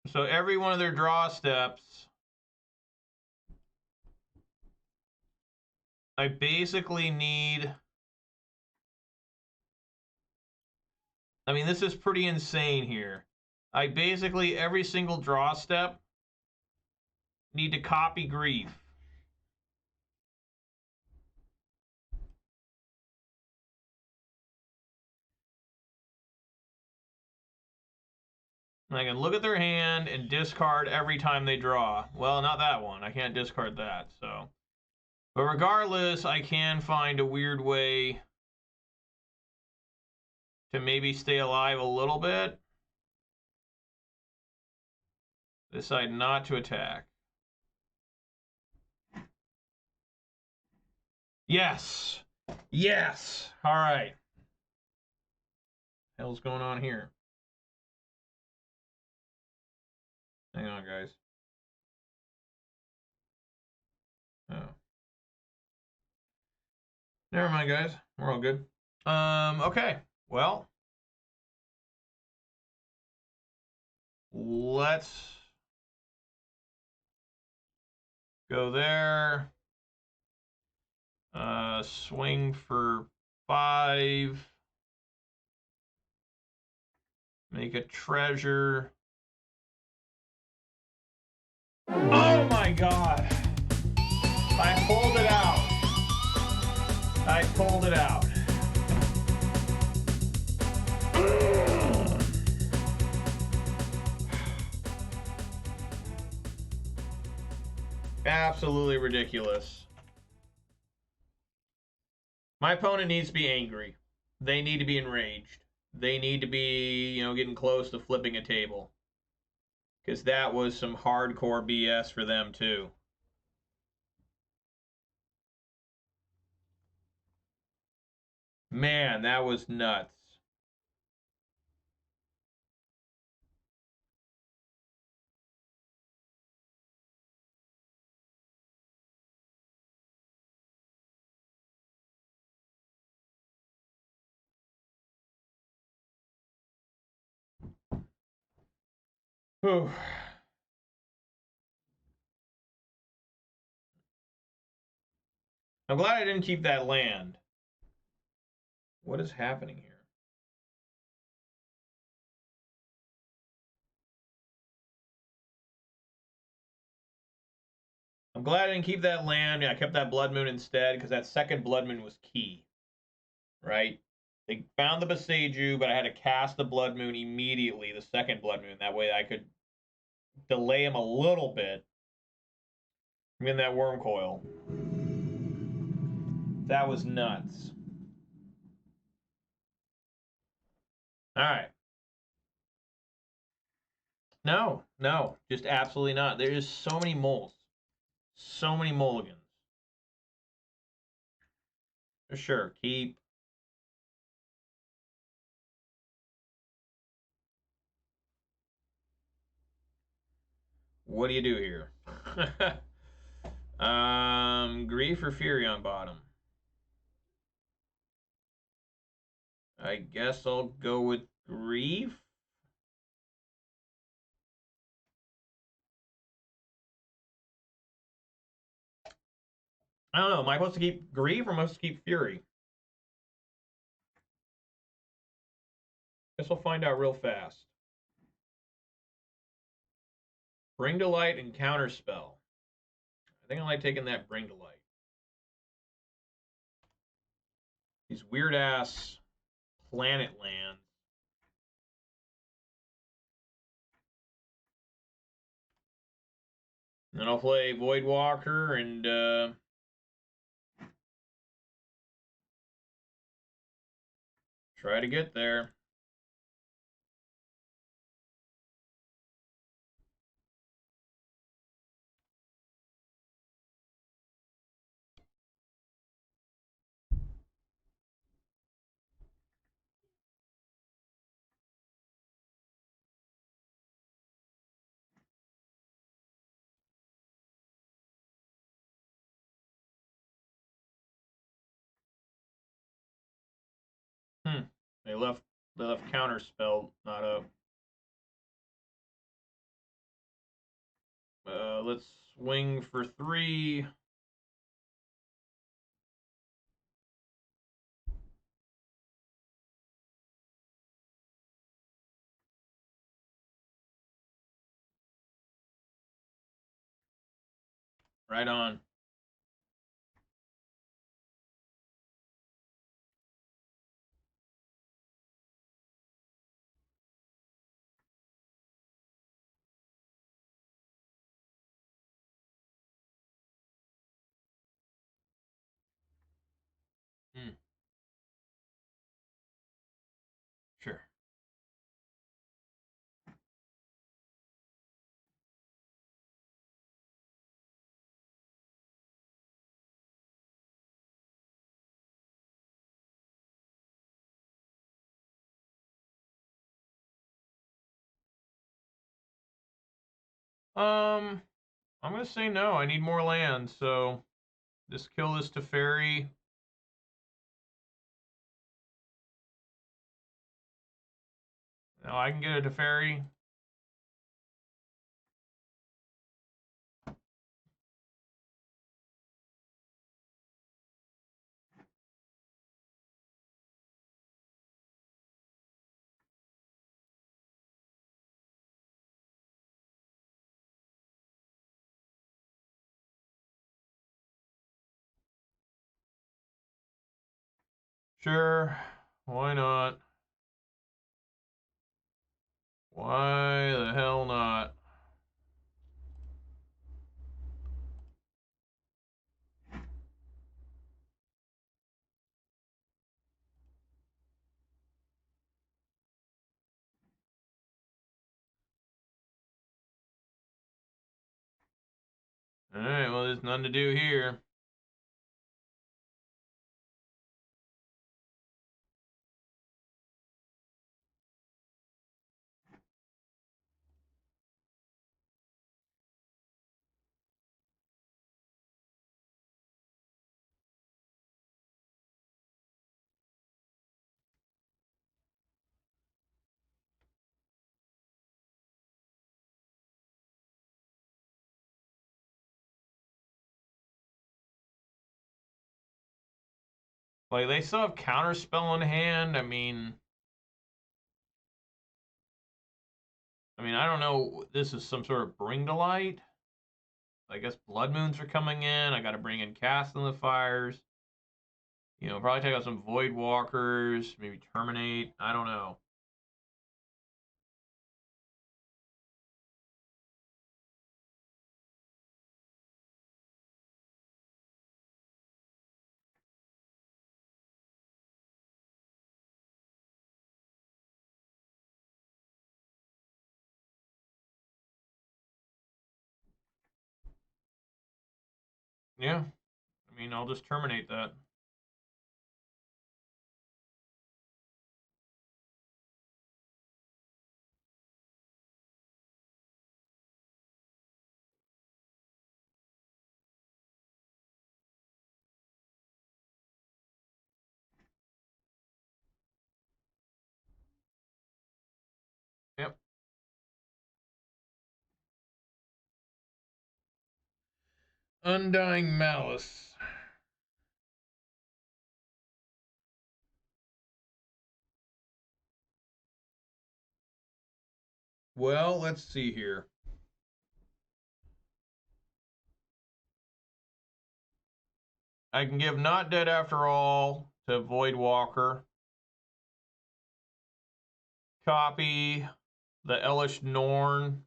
A: So every one of their draw steps, I basically need... I mean, this is pretty insane here. I basically, every single draw step, need to copy Grief. And I can look at their hand and discard every time they draw. Well, not that one. I can't discard that, so... But regardless, I can find a weird way to maybe stay alive a little bit. Decide not to attack. Yes! Yes! Alright. Hell's going on here? Hang on, guys. Oh. Never mind, guys. We're all good. Okay. Well, let's go there. Swing for 5. Make a treasure. Oh my god! I pulled it out. I pulled it out. Absolutely ridiculous. My opponent needs to be angry. They need to be enraged. They need to be, getting close to flipping a table. Because that was some hardcore BS for them, too. Man, that was nuts. Whew. I'm glad I didn't keep that land. What is happening here? I'm glad I didn't keep that land. I kept that Blood Moon instead because that second Blood Moon was key. Right? They found the Boseiju, but I had to cast the Blood Moon immediately, the second Blood Moon. That way I could delay him a little bit from getting that Worm Coil. That was nuts. All right. No, just absolutely not. There's so many moles. So many mulligans. For sure. Keep. What do you do here? Grief or Fury on bottom? I guess I'll go with Grief. I don't know. Am I supposed to keep Grief or am I supposed to keep Fury? Guess we'll find out real fast. Bring to Light and Counterspell. I think I like taking that Bring to Light. These weird ass planet lands. And then I'll play Voidwalker and try to get there. They left Counterspell not up. Let's swing for 3. Right on. Sure. I'm gonna say no. I need more land, so Just kill this Teferi. Now I can get a Teferi. Sure, why not? Why the hell not? Alright, well, there's nothing to do here. Like, they still have Counterspell in hand. I mean, I don't know. This is some sort of Bring to Light. I guess Blood Moons are coming in. I got to bring in Cast in the Fires. You know, probably take out some Void Walkers. Maybe Terminate. I don't know. Yeah. I mean, I'll just terminate that. Yep. Undying Malice. Well, let's see here. I can give Not Dead After All to Void Walker. Copy the Elish Norn.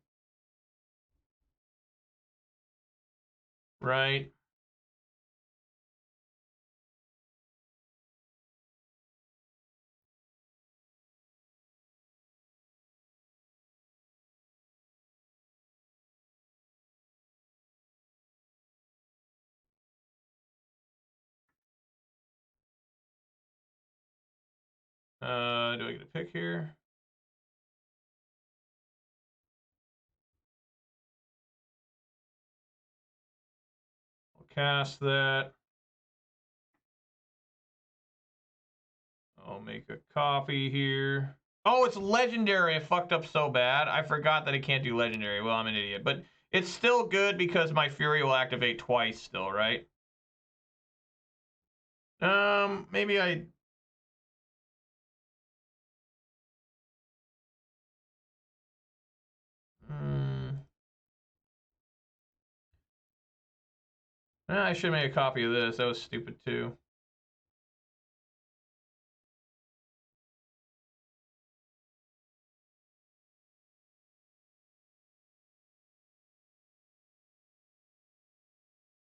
A: Right? Do I get a pick here? I'll cast that. I'll make a copy here. Oh, it's legendary. I fucked up so bad. I forgot that it can't do legendary. Well, I'm an idiot. But it's still good because my Fury will activate twice still, right? Maybe I... I should make a copy of this. That was stupid too.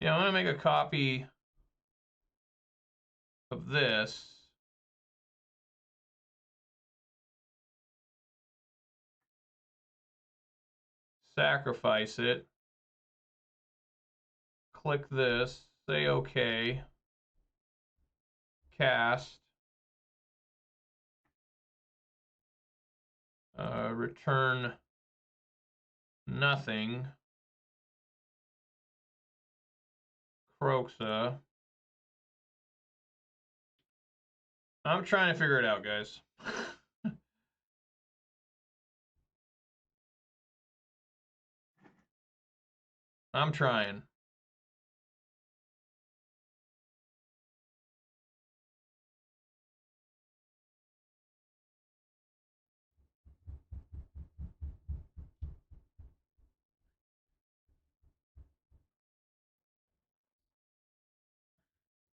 A: Yeah, I'm gonna make a copy of this. Sacrifice it. Click this. Say OK. Cast. Return nothing. Croxa. I'm trying to figure it out, guys. I'm trying.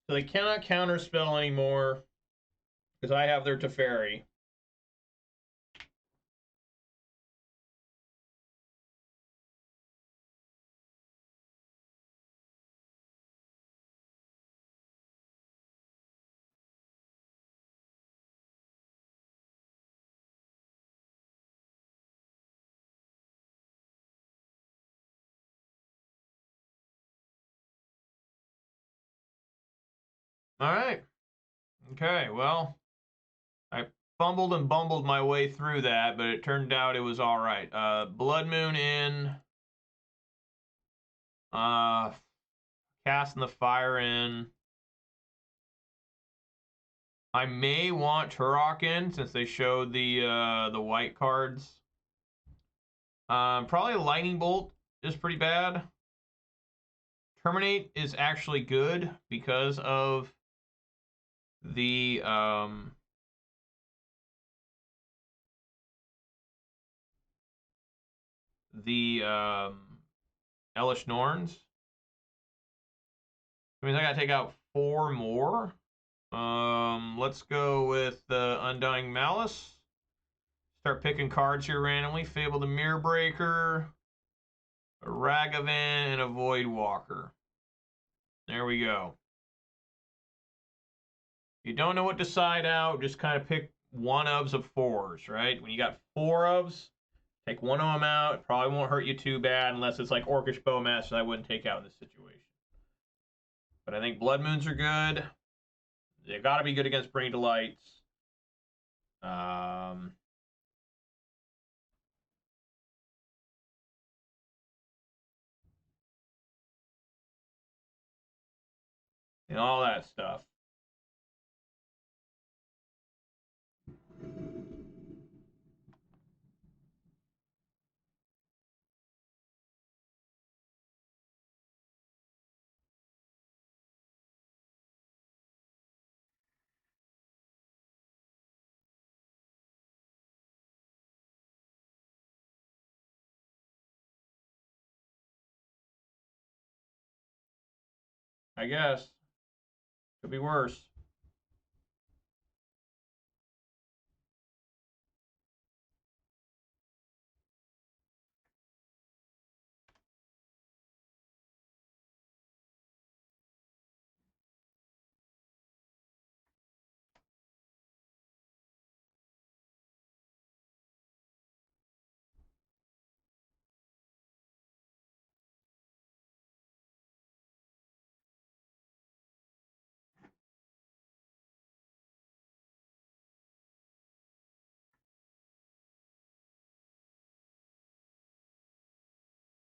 A: So they cannot counterspell anymore because I have their Teferi. All right. Okay, well, I fumbled and bumbled my way through that, but it turned out it was all right. Blood Moon in. Casting the Fire in. I may want Turok in since they showed the white cards. Probably Lightning Bolt is pretty bad. Terminate is actually good because of the Elish Norns. I mean, I gotta take out 4 more. Let's go with Undying Malice. Start picking cards here randomly. Fable the Mirror Breaker, a Ragavan, and a Void Walker. There we go. If you don't know what to side out, just kind of pick one ofs of 4s, right? When you got 4 ofs, take one of them out. It probably won't hurt you too bad unless it's like Orcish Bowmaster I wouldn't take out in this situation. But I think Blood Moons are good. They've got to be good against Bring Delights. And all that stuff. I guess. Could be worse.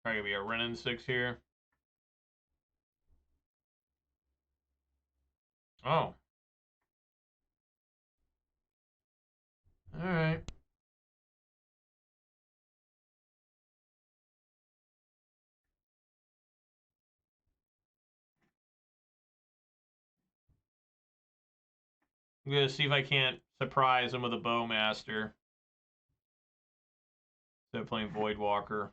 A: Probably gonna be a Renin 6 here. Oh. Alright. I'm gonna see if I can't surprise him with a Bowmaster. Instead of playing Void Walker.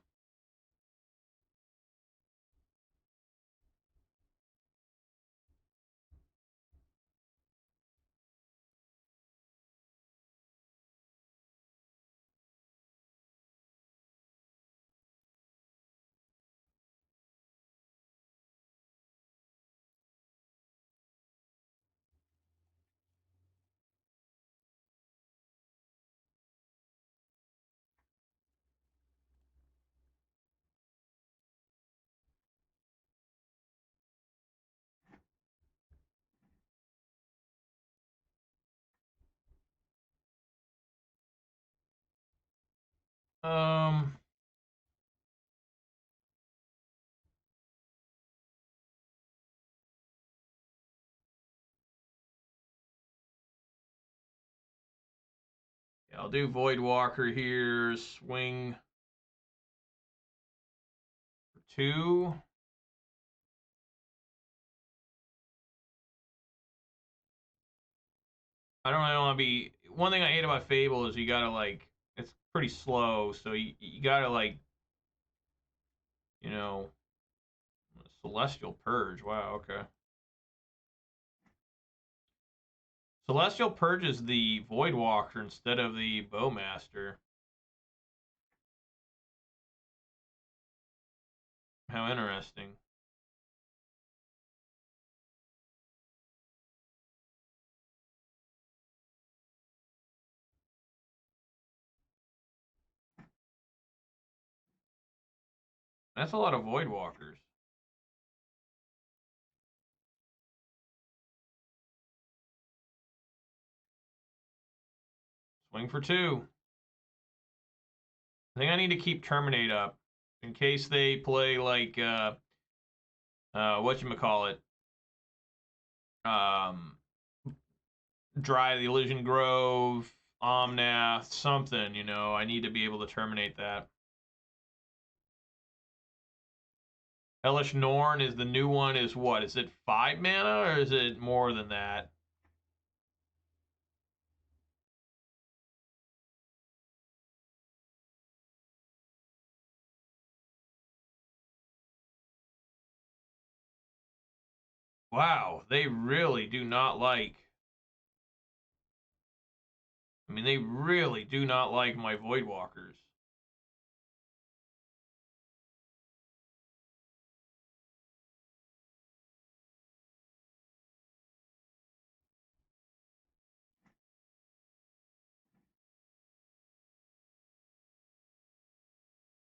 A: Um, Yeah, I'll do Void Walker here. Swing for 2. I don't really want to be. One thing I hate about Fable is you gotta like. It's pretty slow, so you gotta like. You know. Celestial Purge. Wow. Okay. Celestial Purge is the Void Walker instead of the Bowmaster. How interesting. That's a lot of Void Walkers. Swing for 2. I think I need to keep Terminate up in case they play like whatchamacallit. Um Dry the Elysian Grove, Omnath, something, you know. I need to be able to terminate that. Hellish Norn is the new one, is what? Is it 5 mana or is it more than that? Wow, they really do not like. I mean, they really do not like my Voidwalkers.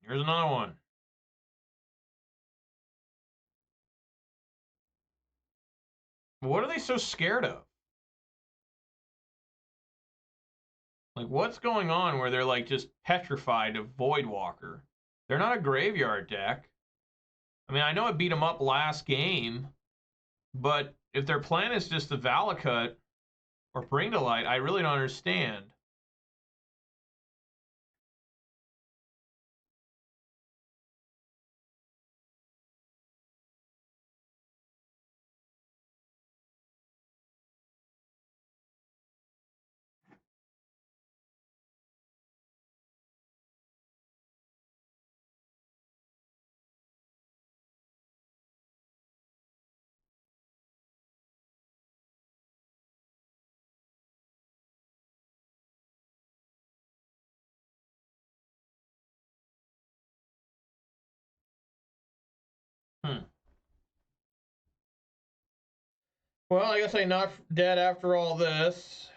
A: Here's another one. What are they so scared of? Like, what's going on where they're like just petrified of Voidwalker? They're not a graveyard deck. I mean, I know it beat them up last game, but if their plan is just to Valakut or Bring to Light, I really don't understand. Hmm. Well, I guess I'm not dead after all this.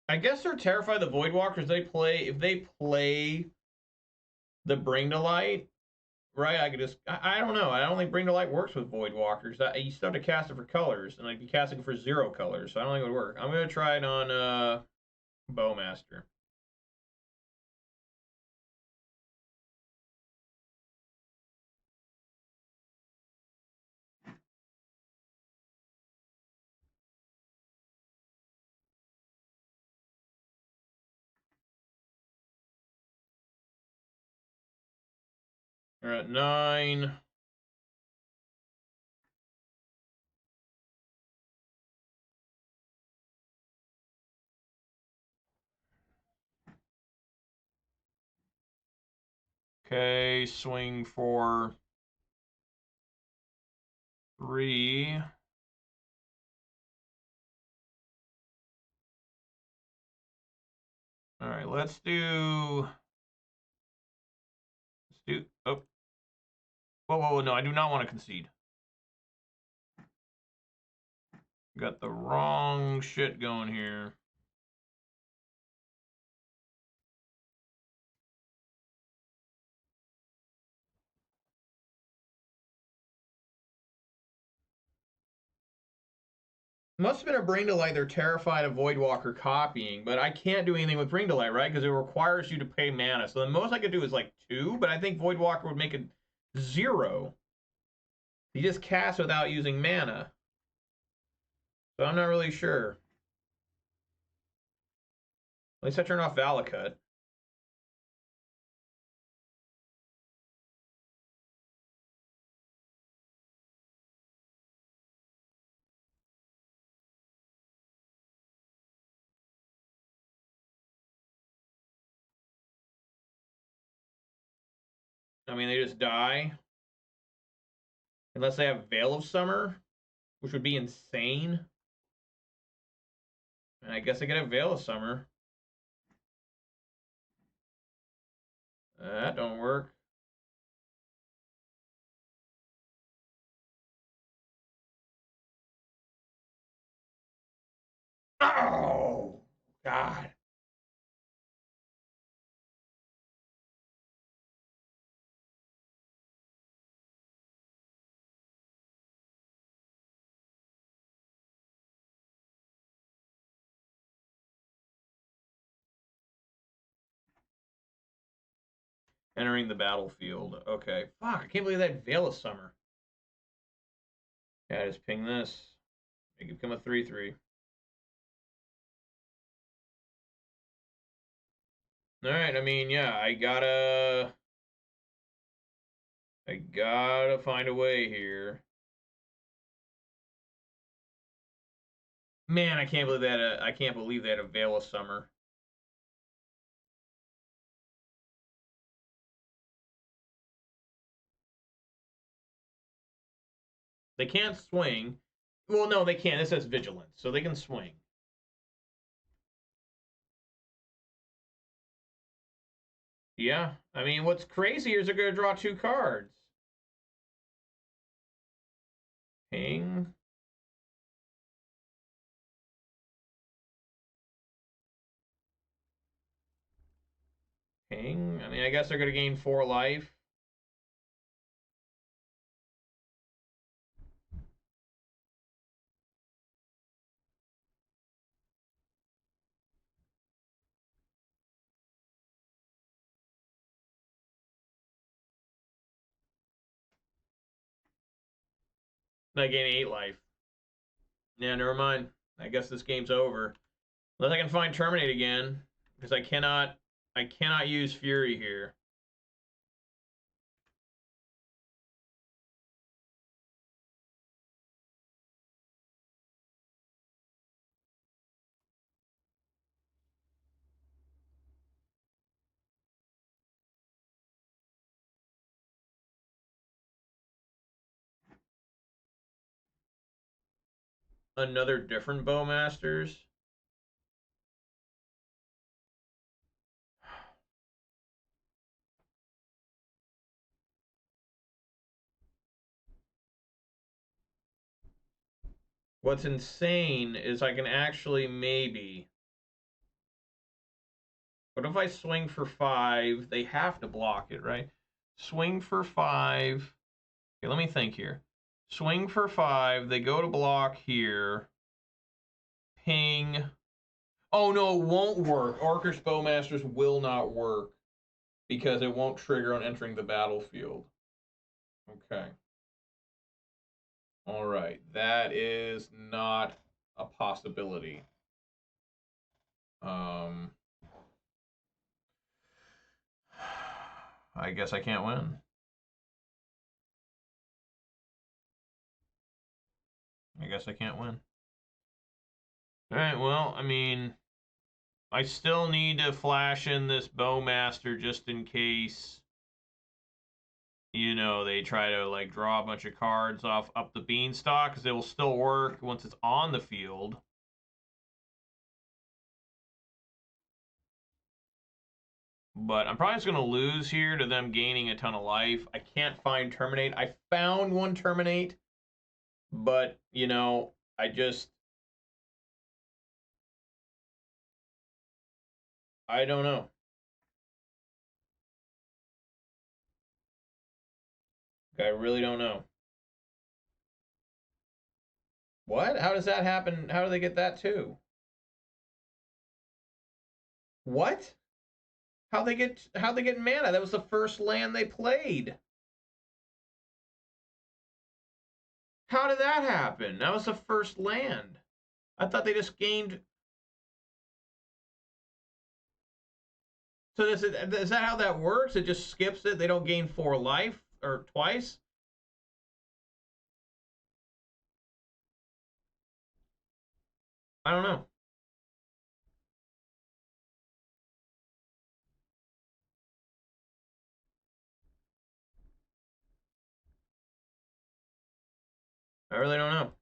A: I guess they're terrified of the Voidwalkers. They play if they play the Bring to Light, right? I could just I don't know. I don't think Bring to Light works with Voidwalkers. You still have to cast it for colors, and I'd be casting for 0 colors, so I don't think it would work. I'm gonna try it on Bowmaster. We're at 9. Okay, swing for 3. All right, let's do. Oh, whoa! No, I do not want to concede. Got the wrong shit going here. Must have been a Bring to Light they're terrified of Voidwalker copying, but I can't do anything with Bring to Light, right? Because it requires you to pay mana. So the most I could do is like 2, but I think Voidwalker would make it 0. He just casts without using mana. So I'm not really sure. At least I turn off Valakut. I mean, they just die. Unless they have Veil of Summer, which would be insane. And I guess I could have Veil of Summer. That don't work. Oh, God. Entering the battlefield. Okay. Fuck, I can't believe that Veil of Summer. Yeah, just ping this. Make it become a 3/3. Alright, I mean, yeah, I gotta find a way here. Man, I can't believe that. I can't believe that a Veil of Summer. They can't swing. Well, no, they can't. This says vigilance, so they can swing. Yeah, I mean, what's crazy is they're gonna draw 2 cards. Ping. Ping. I mean, I guess they're gonna gain 4 life. They gain 8 life. Yeah, never mind. I guess this game's over. Unless I can find Terminate again, because I cannot use Fury here. Another different Bowmasters. What's insane is I can actually maybe. What if I swing for 5? They have to block it, right? Swing for 5. Okay, let me think here. Swing for 5. They go to block here. Ping. Oh, no, it won't work. Orcish Bowmasters will not work because it won't trigger on entering the battlefield. Okay. All right. That is not a possibility. I guess I can't win. I guess I can't win. All right, well, I mean, I still need to flash in this Bowmaster just in case, you know, they try to, like, draw a bunch of cards off up the beanstalk, because it will still work once it's on the field. But I'm probably just going to lose here to them gaining a ton of life. I can't find Terminate. I found one Terminate, but, you know, I don't know. I really don't know. What? How does that happen? How do they get that too? What? How'd they get mana? That was the first land they played. How did that happen? That was the first land. I thought they just gained. So is that how that works? It just skips it. They don't gain 4 life or twice. I don't know. I really don't know.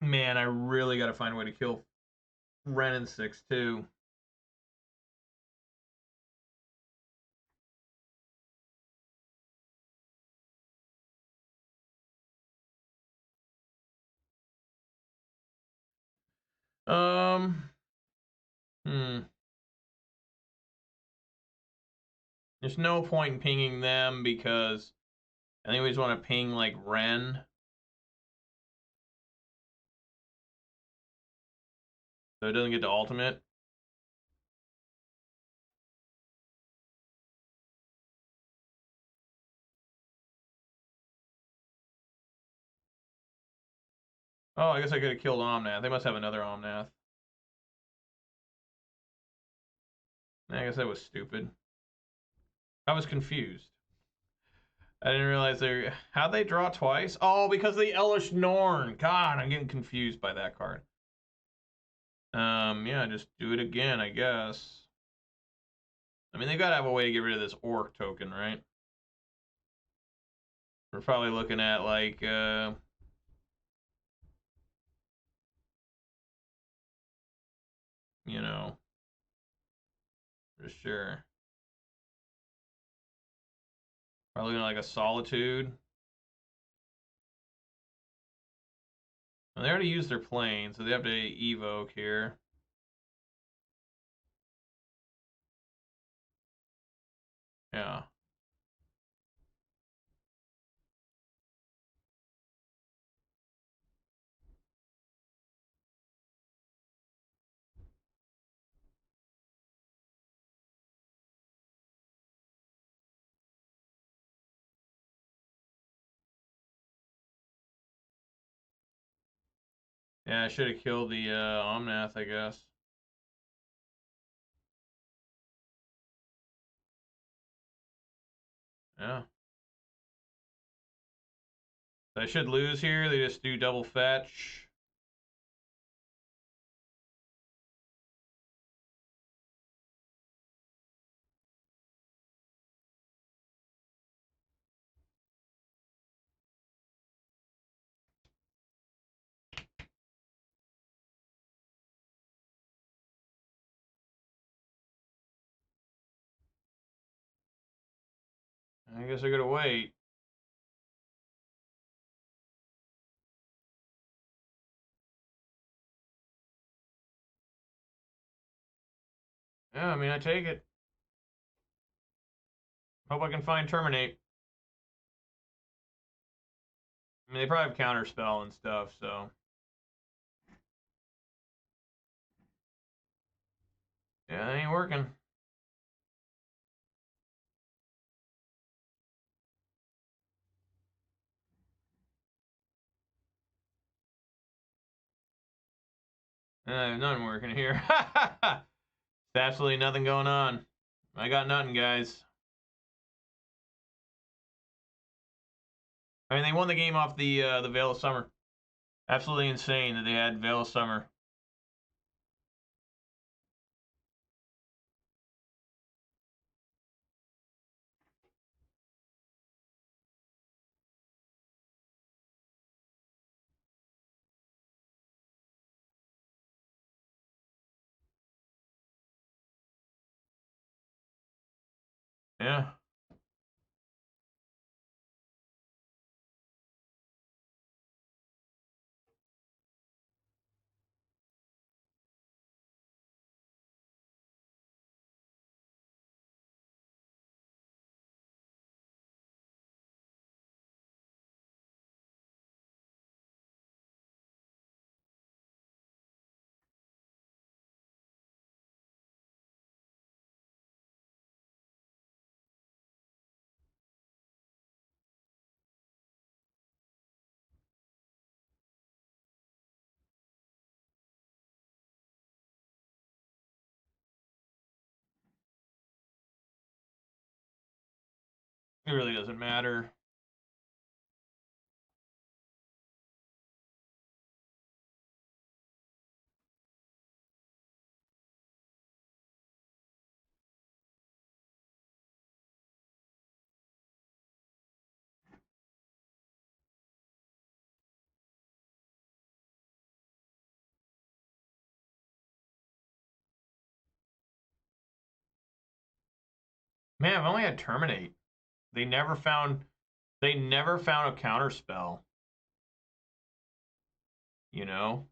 A: Man, I really got to find a way to kill Ren in 6 too. Um, hmm. There's no point in pinging them because I think we just want to ping like Ren. So it doesn't get to ultimate. Oh, I guess I could have killed Omnath. They must have another Omnath. I guess that was stupid. I was confused. I didn't realize they. How'd they draw twice? Oh, because the Elish Norn. God, I'm getting confused by that card. Yeah, just do it again, I guess. I mean, they gotta have a way to get rid of this Orc token, right? We're probably looking at like, you know, for sure. Probably looking at like a Solitude. Well, they already used their plane, so they have to evoke here. Yeah. Yeah, I should have killed the Omnath, I guess. Yeah. So I should lose here. They just do double fetch. I guess I gotta wait. Yeah, I mean, I take it. Hope I can find Terminate. I mean, they probably have Counterspell and stuff, so. Yeah, that ain't working. Nothing working here. Absolutely nothing going on. I got nothing, guys. I mean, they won the game off the Veil of Summer. Absolutely insane that they had Veil of Summer. Yeah. It really doesn't matter. Man, I've only had Terminate. They never found a counter spell. You know?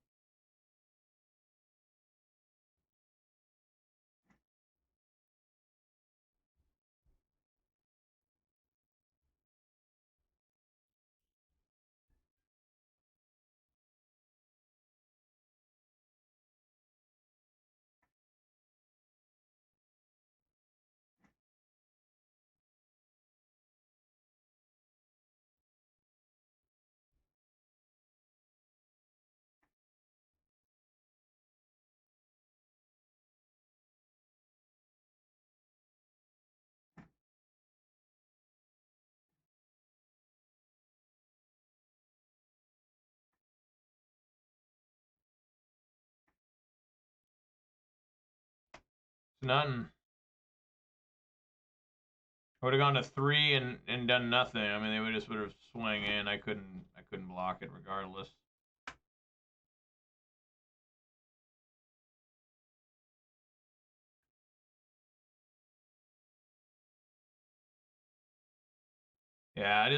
A: It's nothing. I would have gone to 3 and done nothing. I mean, they would have swung in. I couldn't block it regardless. Yeah, I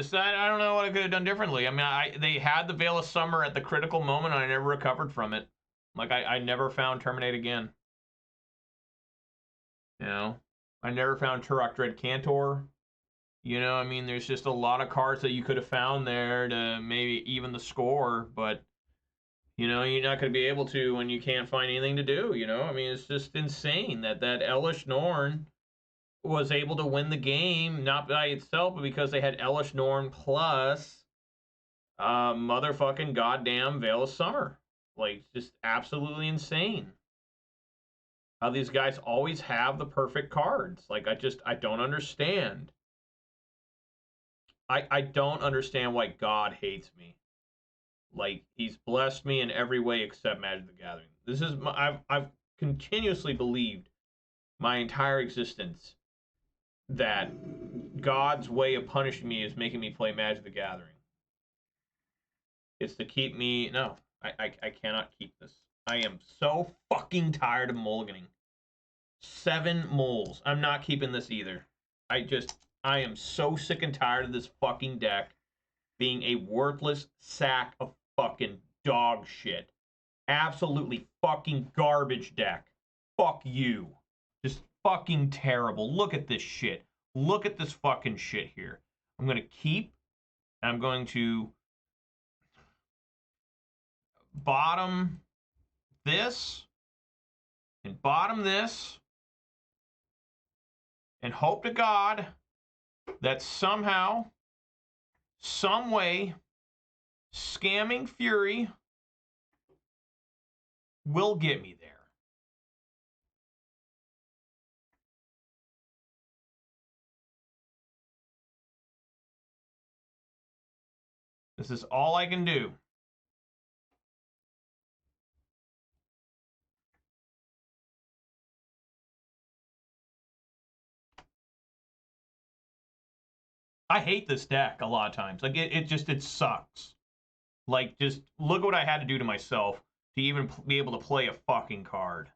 A: don't know what I could have done differently. I mean, they had the Veil of Summer at the critical moment, and I never recovered from it. Like I never found Terminate again. You know, I never found Turok Dread Cantor. You know, I mean, there's just a lot of cards that you could have found there to maybe even the score, but you know, you're not going to be able to when you can't find anything to do. You know, I mean, it's just insane that Elish Norn was able to win the game not by itself, but because they had Elish Norn plus motherfucking goddamn Veil of Summer. Like, just absolutely insane. How these guys always have the perfect cards. Like, I don't understand. I don't understand why God hates me. Like, he's blessed me in every way except Magic the Gathering. This is I've continuously believed my entire existence that God's way of punishing me is making me play Magic the Gathering. It's to keep me. No, I cannot keep this. I am so fucking tired of mulliganing. 7 moles. I'm not keeping this either. I am so sick and tired of this fucking deck being a worthless sack of fucking dog shit. Absolutely fucking garbage deck. Fuck you. Just fucking terrible. Look at this shit. Look at this fucking shit here. I'm going to keep, and I'm going to bottom this, and bottom this, and hope to God that somehow, some way, Scamming Fury will get me there. This is all I can do. I hate this deck a lot of times. Like, it sucks. Like, just look what I had to do to myself to even be able to play a fucking card.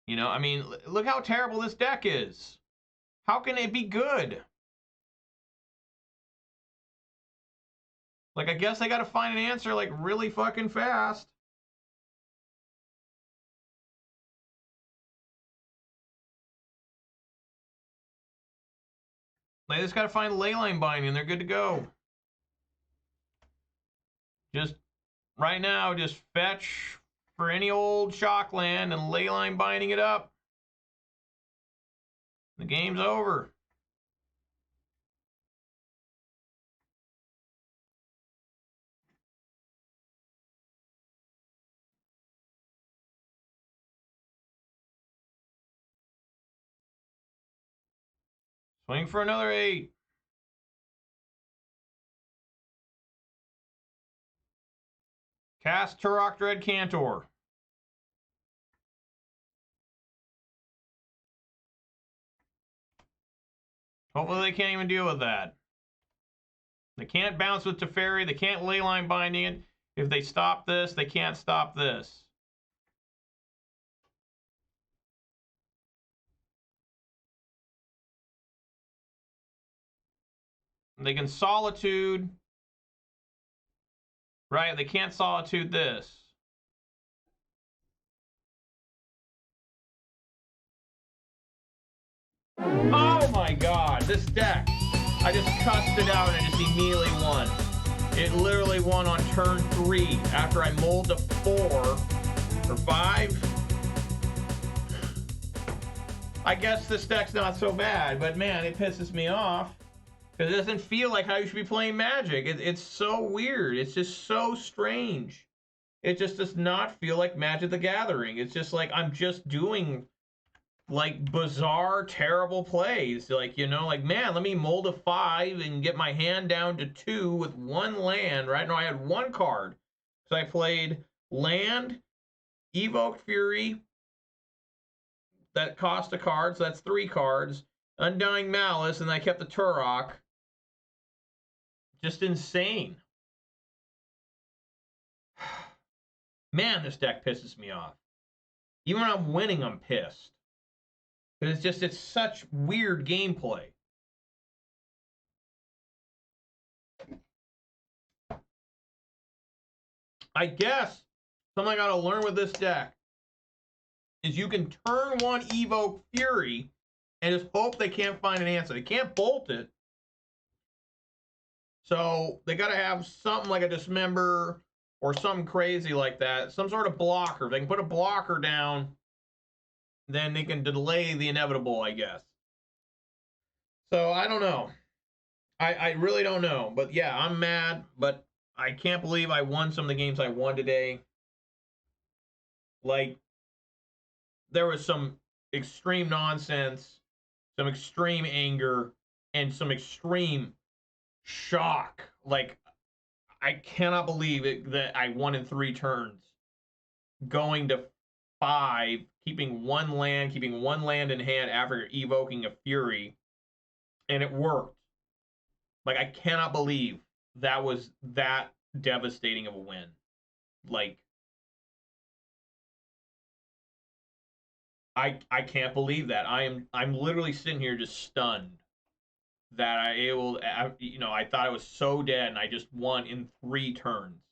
A: You know, I mean, look how terrible this deck is. How can it be good? Like, I guess I gotta find an answer, like, really fucking fast. They just gotta find Leyline Binding, and they're good to go. Just, right now, just fetch for any old Shockland and Leyline Binding it up. The game's over. Swing for another 8. Cast Turok Dread Cantor. Hopefully they can't even deal with that. They can't bounce with Teferi. They can't Leyline Binding it. If they stop this, they can't stop this. They can Solitude. Right? They can't Solitude this. Oh my god, this deck. I just cussed it out and it just immediately won. It literally won on turn 3 after I mulled to 4 or 5. I guess this deck's not so bad, but man, it pisses me off. Because it doesn't feel like how you should be playing Magic. It's so weird. It's just so strange. It just does not feel like Magic the Gathering. It's just like I'm just doing like bizarre, terrible plays. Like, you know, like, man, let me mold a 5 and get my hand down to 2 with 1 land, right? No, I had 1 card. So I played land, Evoked Fury, that cost a card, so that's 3 cards, Undying Malice, and I kept the Turok. Just insane. Man, this deck pisses me off. Even when I'm winning, I'm pissed. Because it's such weird gameplay. I guess something I gotta learn with this deck is you can turn 1 Evoke Fury and just hope they can't find an answer. They can't bolt it. So they gotta have something like a Dismember or something crazy like that. Some sort of blocker. If they can put a blocker down, then they can delay the inevitable, I guess. So I don't know. I really don't know. But yeah, I'm mad, but I can't believe I won some of the games I won today. Like, there was some extreme nonsense, some extreme anger, and some extreme shock. Like, I cannot believe it that I won in 3 turns. Going to 5, keeping 1 land, keeping 1 land in hand after evoking a Fury, and it worked. Like, I cannot believe that was that devastating of a win. Like, I can't believe that. I'm literally sitting here just stunned that I thought I was so dead and I just won in 3 turns.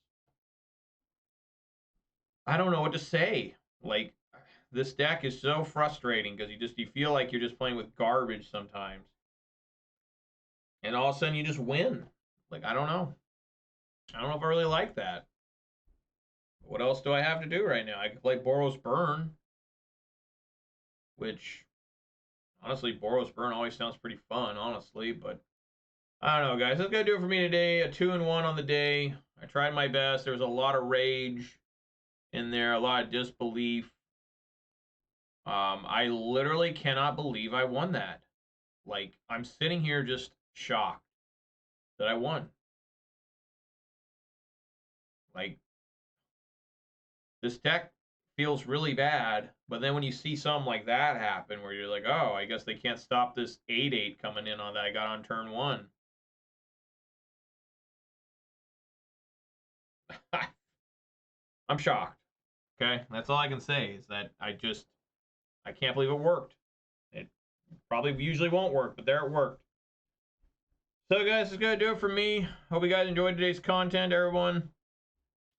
A: I don't know what to say. Like, this deck is so frustrating because you feel like you're just playing with garbage sometimes. And all of a sudden you just win. Like, I don't know. I don't know if I really like that. What else do I have to do right now? I can play Boros Burn, which honestly, Boros Burn always sounds pretty fun, honestly, but I don't know, guys. That's gonna do it for me today. A 2-1 on the day. I tried my best. There was a lot of rage in there, a lot of disbelief. I literally cannot believe I won that. Like, I'm sitting here just shocked that I won. Like, this deck feels really bad, but then when you see something like that happen where you're like, oh, I guess they can't stop this 8-8 coming in on that I got on turn 1. I'm shocked. Okay, that's all I can say is that I can't believe it worked. It probably usually won't work, but there it worked. So guys, it's going to do it for me. Hope you guys enjoyed today's content, everyone.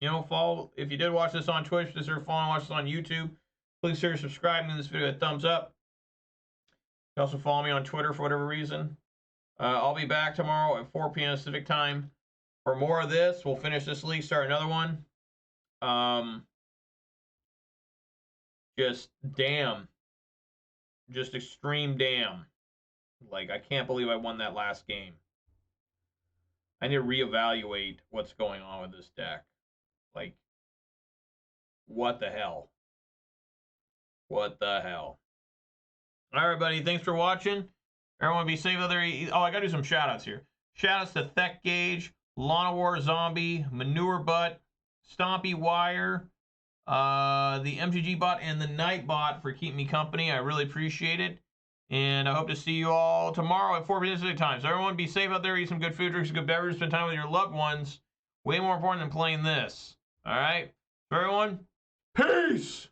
A: You know, follow, if you did watch this on Twitch, consider following, watch this on YouTube. Please consider subscribing to this video, a thumbs up. You can also follow me on Twitter for whatever reason. I'll be back tomorrow at 4 p.m. Pacific time for more of this. We'll finish this league, start another one. Just damn. Just extreme damn. Like, I can't believe I won that last game. I need to reevaluate what's going on with this deck. Like, what the hell? What the hell? All right, everybody. Thanks for watching. Everyone be safe out there. Oh, I got to do some shout-outs here. Shout-outs to Thek Gauge, Lana War Zombie, Manure Butt, Stompy Wire, the MTG bot, and the Night bot for keeping me company. I really appreciate it. And I hope to see you all tomorrow at 4 p.m. Pacific time. So everyone be safe out there. Eat some good food, drink some good beverages, spend time with your loved ones. Way more important than playing this. All right? So everyone, peace!